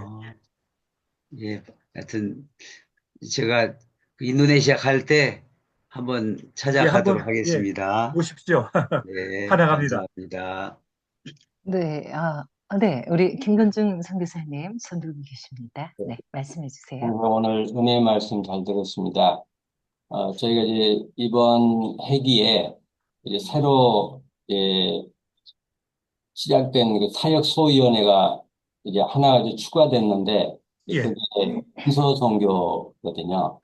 예. 하여튼 제가 인도네시아 갈 때 한번 예, 찾아가도록 한번 하겠습니다. 오십시오. 네, 환영합니다. 감사합니다. 네, 네, 우리 김건중 선교사님 손 들고 계십니다. 네, 말씀해 주세요. 오늘 은혜 말씀 잘 들었습니다. 저희가 이제 이번 회기에 이제 새로 시작된 그 사역 소위원회가 이제 하나가 이제 추가됐는데 예. 그게 문서 선교거든요.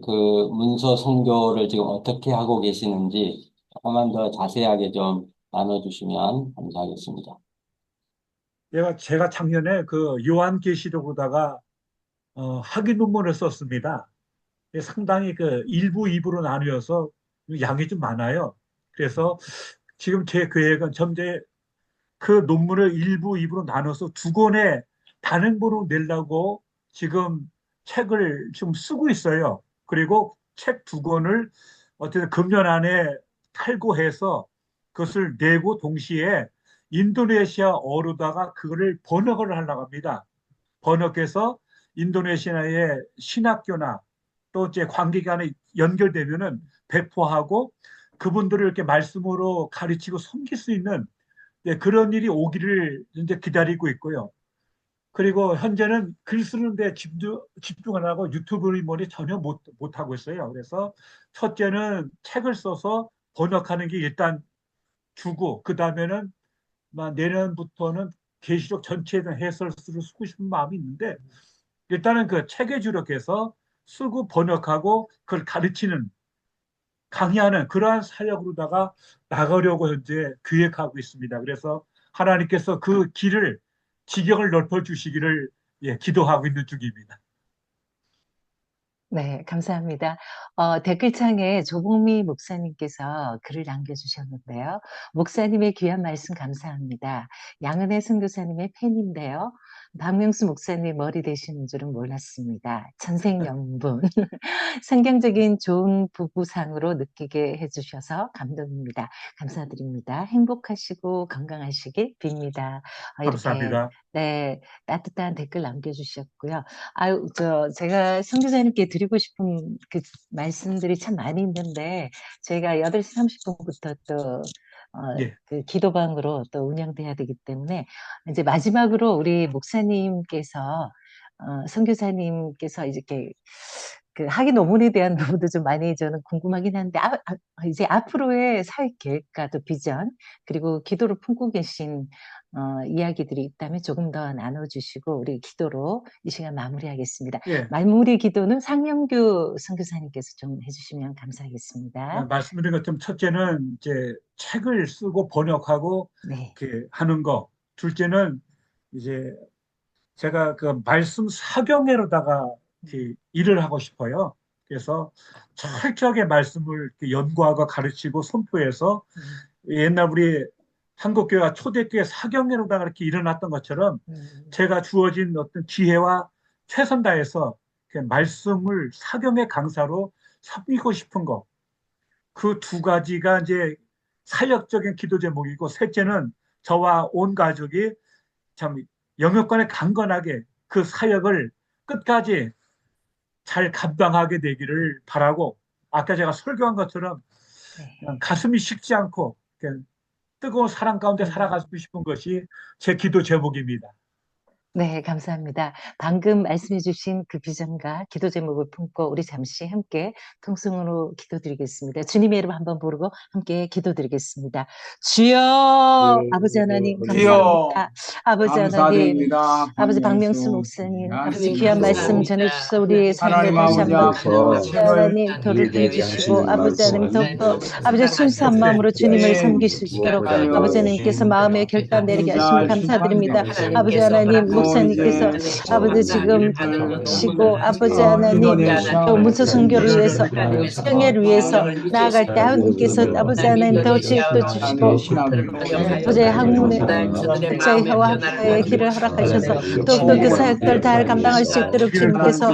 그 문서 선교를 지금 어떻게 하고 계시는지 조금만 더 자세하게 좀 나눠주시면 감사하겠습니다. 제가 작년에 그 요한계시록 보다가 학위 논문을 썼습니다. 상당히 그 1부, 2부로 나누어서 양이 좀 많아요. 그래서 지금 제 계획은 전제 그 논문을 1부, 2부로 나눠서 2권의 단행본으로 내려고 지금 책을 좀 쓰고 있어요. 그리고 책 2권을 어쨌든 금년 안에 탈고해서 그것을 내고 동시에 인도네시아어로다가 그거를 번역을 하려고 합니다. 번역해서 인도네시아의 신학교나 또 이제 관계기관에 연결되면은 배포하고 그분들을 이렇게 말씀으로 가르치고 섬길 수 있는 그런 일이 오기를 이제 기다리고 있고요. 그리고 현재는 글 쓰는데 집중 안 하고 유튜브를 뭐니 전혀 못 하고 있어요. 그래서 첫째는 책을 써서 번역하는 게 일단 주고 그 다음에는 내년부터는 계시록 전체에 대한 해설서를 쓰고 싶은 마음이 있는데 일단은 그 책에 주력해서 쓰고 번역하고 그걸 가르치는 강의하는 그러한 사역으로다가 나가려고 현재 계획하고 있습니다. 그래서 하나님께서 그 길을 지경을 넓혀 주시기를 기도하고 있는 중입니다. 네, 감사합니다. 댓글창에 조봉미 목사님께서 글을 남겨주셨는데요. 목사님의 귀한 말씀 감사합니다. 양은혜 선교사님의 팬인데요. 박명수 목사님 머리 되시는 줄은 몰랐습니다. 천생연분. 성경적인 좋은 부부상으로 느끼게 해주셔서 감동입니다. 감사드립니다. 행복하시고 건강하시길 빕니다. 이렇게 감사합니다. 네, 따뜻한 댓글 남겨주셨고요. 제가 선교사님께 드리고 싶은 그 말씀들이 참 많이 있는데, 저희가 8시 30분부터 또, 그 기도방으로 또 운영돼야 되기 때문에, 이제 마지막으로 우리 목사님께서, 선교사님께서 이렇게 그 학위 논문에 대한 부분도 좀 많이 저는 궁금하긴 한데, 이제 앞으로의 사회 계획과 또 비전, 그리고 기도를 품고 계신 이야기들이 있다면 조금 더 나눠주시고 우리 기도로 이 시간 마무리하겠습니다. 마무리 기도는 상영규 선교사님께서 좀 해주시면 감사하겠습니다. 말씀드린 것처럼 첫째는 이제 책을 쓰고 번역하고 이렇게 하는 거. 둘째는 이제 제가 그 말씀 사경회로다가 이렇게 일을 하고 싶어요. 그래서 철저하게 말씀을 연구하고 가르치고 선포해서 옛날 우리 한국교회가 초대교회 사경회로다가 이렇게 일어났던 것처럼 제가 주어진 어떤 기회와 최선 다해서 말씀을 사경회 강사로 섬기고 싶은 거. 그 2가지가 이제 사역적인 기도 제목이고 셋째는 저와 온 가족이 참 영역관에 강건하게 그 사역을 끝까지 잘 감당하게 되기를 바라고 아까 제가 설교한 것처럼 가슴이 식지 않고 뜨거운 사랑 가운데 살아가고 싶은 것이 제 기도 제목입니다. 네, 감사합니다. 방금 말씀해 주신 그 비전과 기도 제목을 품고 우리 잠시 함께 통성으로 기도드리겠습니다. 주님의 이름 한번 부르고 함께 기도드리겠습니다. 주여, 아버지 하나님 감사합니다. 아버지 하나님, 아버지 박명수 목사님, 아버지 귀한 말씀 전해주셔서 우리의 삶에 다시 한번 아버지 하나님 돌이켜 주시고 아버지 하나님 더욱더 아버지 순수한 마음으로 주님을 섬길 수 있도록 아버지 하나님께서 마음의 결단 내리게 하시면 감사드립니다. 아버지 하나님 목사님께서 아버지 지금 쉬고 아버지 하나님 또 문서 선교를 위해서 성회를 위해서 나아갈 때 하나님께서 아버지 하나님 더 지혜도 주시고 아버지 학문의 자유와 학교의 길을 허락하셔서 더욱더 그 사역들 잘 감당할 수 있도록 주님께서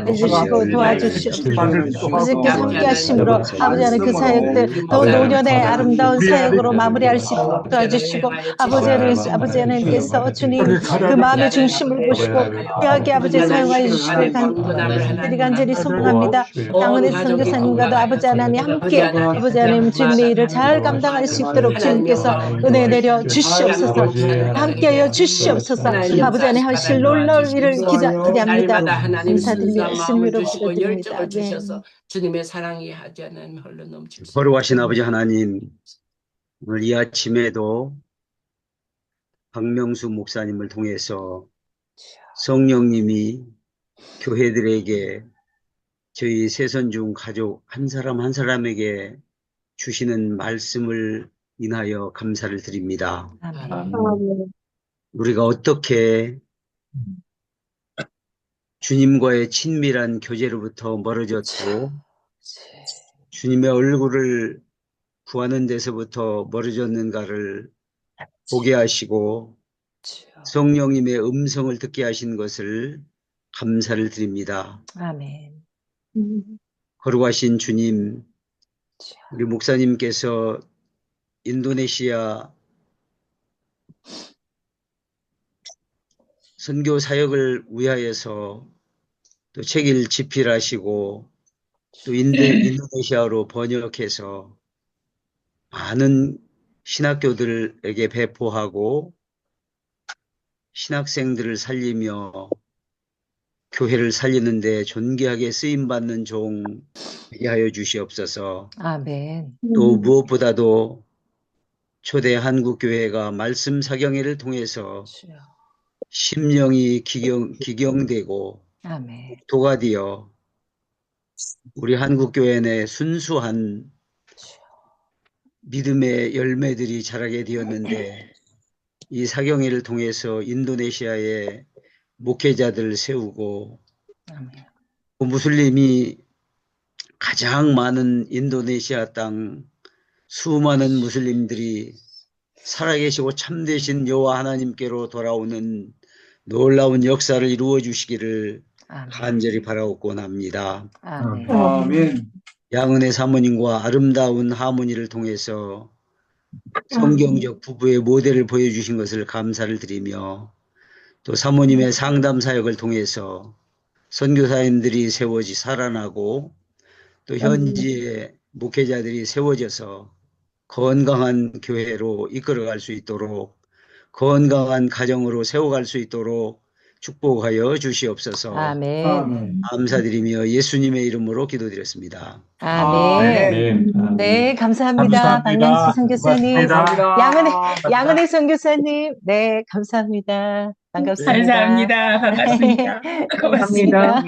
해주시고 도와주시옵소서. 아버지께서 함께하심으로 아버지 하나님 그 사역들 더 노년의 아름다운 사역으로 마무리할 수 있도록 도와주시고 아버지 하나님께서 주님 그 마음의 중심을 보시고 귀하게 아버지 사용하여 주시길 간절히 소망합니다. 양은혜 선교사님과도 아버지 하나님 함께 아버지 하나님 주님의 일을 잘 감당할 수 있도록 주님께서 은혜 내려 주시옵소서. 함께하여 주시옵소서. 아버지 하나님 하실 놀라운 일을 기대합니다. 감사드리며 예수님으로 기도드립니다. 주셔서 주님의 사랑이 하지 않은 홀로 넘치옵소서. 거룩하신 아버지 하나님, 오늘 이 아침에도 박명수 목사님을 통해서 성령님이 교회들에게 저희 새선중 가족 한 사람 한 사람에게 주시는 말씀을 인하여 감사를 드립니다. 우리가 어떻게 주님과의 친밀한 교제로부터 멀어졌고 주님의 얼굴을 구하는 데서부터 멀어졌는가를 보게 하시고 성령님의 음성을 듣게 하신 것을 감사를 드립니다. 아멘. 거룩하신 주님, 우리 목사님께서 인도네시아 선교 사역을 위하여서 또 책을 집필하시고 또 인도네시아로 번역해서 많은 신학교들에게 배포하고 신학생들을 살리며 교회를 살리는데 존귀하게 쓰임받는 종 되게 하여 주시옵소서. 아멘. 또 무엇보다도 초대 한국교회가 말씀 사경회를 통해서 심령이 기경되고 아멘. 도가 되어 우리 한국교회 내 순수한 믿음의 열매들이 자라게 되었는데 이 사경회를 통해서 인도네시아의 목회자들을 세우고 무슬림이 가장 많은 인도네시아 땅 수많은 무슬림들이 살아계시고 참되신 여호와 하나님께로 돌아오는 놀라운 역사를 이루어 주시기를 간절히 바라옵곤 합니다. 아멘. 양은혜 사모님과 아름다운 하모니를 통해서 성경적 부부의 모델을 보여주신 것을 감사를 드리며 또 사모님의 상담 사역을 통해서 선교사님들이 세워지 살아나고 또 현지의 목회자들이 세워져서 건강한 교회로 이끌어갈 수 있도록 건강한 가정으로 세워갈 수 있도록 축복하여 주시옵소서. 아멘. 감사드리며 예수님의 이름으로 기도드렸습니다. 아멘. 네, 감사합니다. 박명수 선교사님. 양은혜 선교사님. 네, 감사합니다. 반갑습니다. 감사합니다. 반갑습니다. 고맙습니다.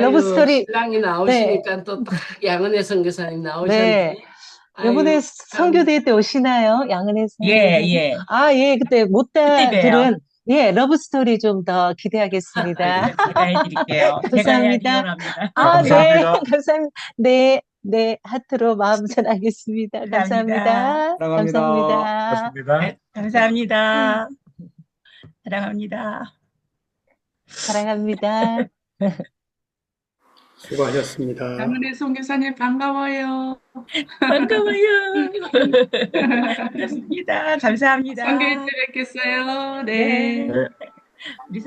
러브 스토리. 신랑이 나오시니까 또 딱 양은혜 선교사님 나오셨네. 네. 이번에 선교대회 때 오시나요? 양은혜 선교사님. 예. 아, 예. 그때 못다 그때 들은 예, 러브 스토리 좀 더 기대하겠습니다. 제가 해드릴게요. 감사합니다. 제가 해드립니다. 아, 네. 감사합니다. 네. 네. 하트로 마음 전하겠습니다. 감사합니다. 감사합니다. 네, 감사합니다. 사랑합니다. 사랑합니다. 수고하셨습니다. 양은혜 선교사님 반가워요. 반가워요. 반갑습니다. 감사합니다. 선교회 때 뵙겠어요. 네. 우리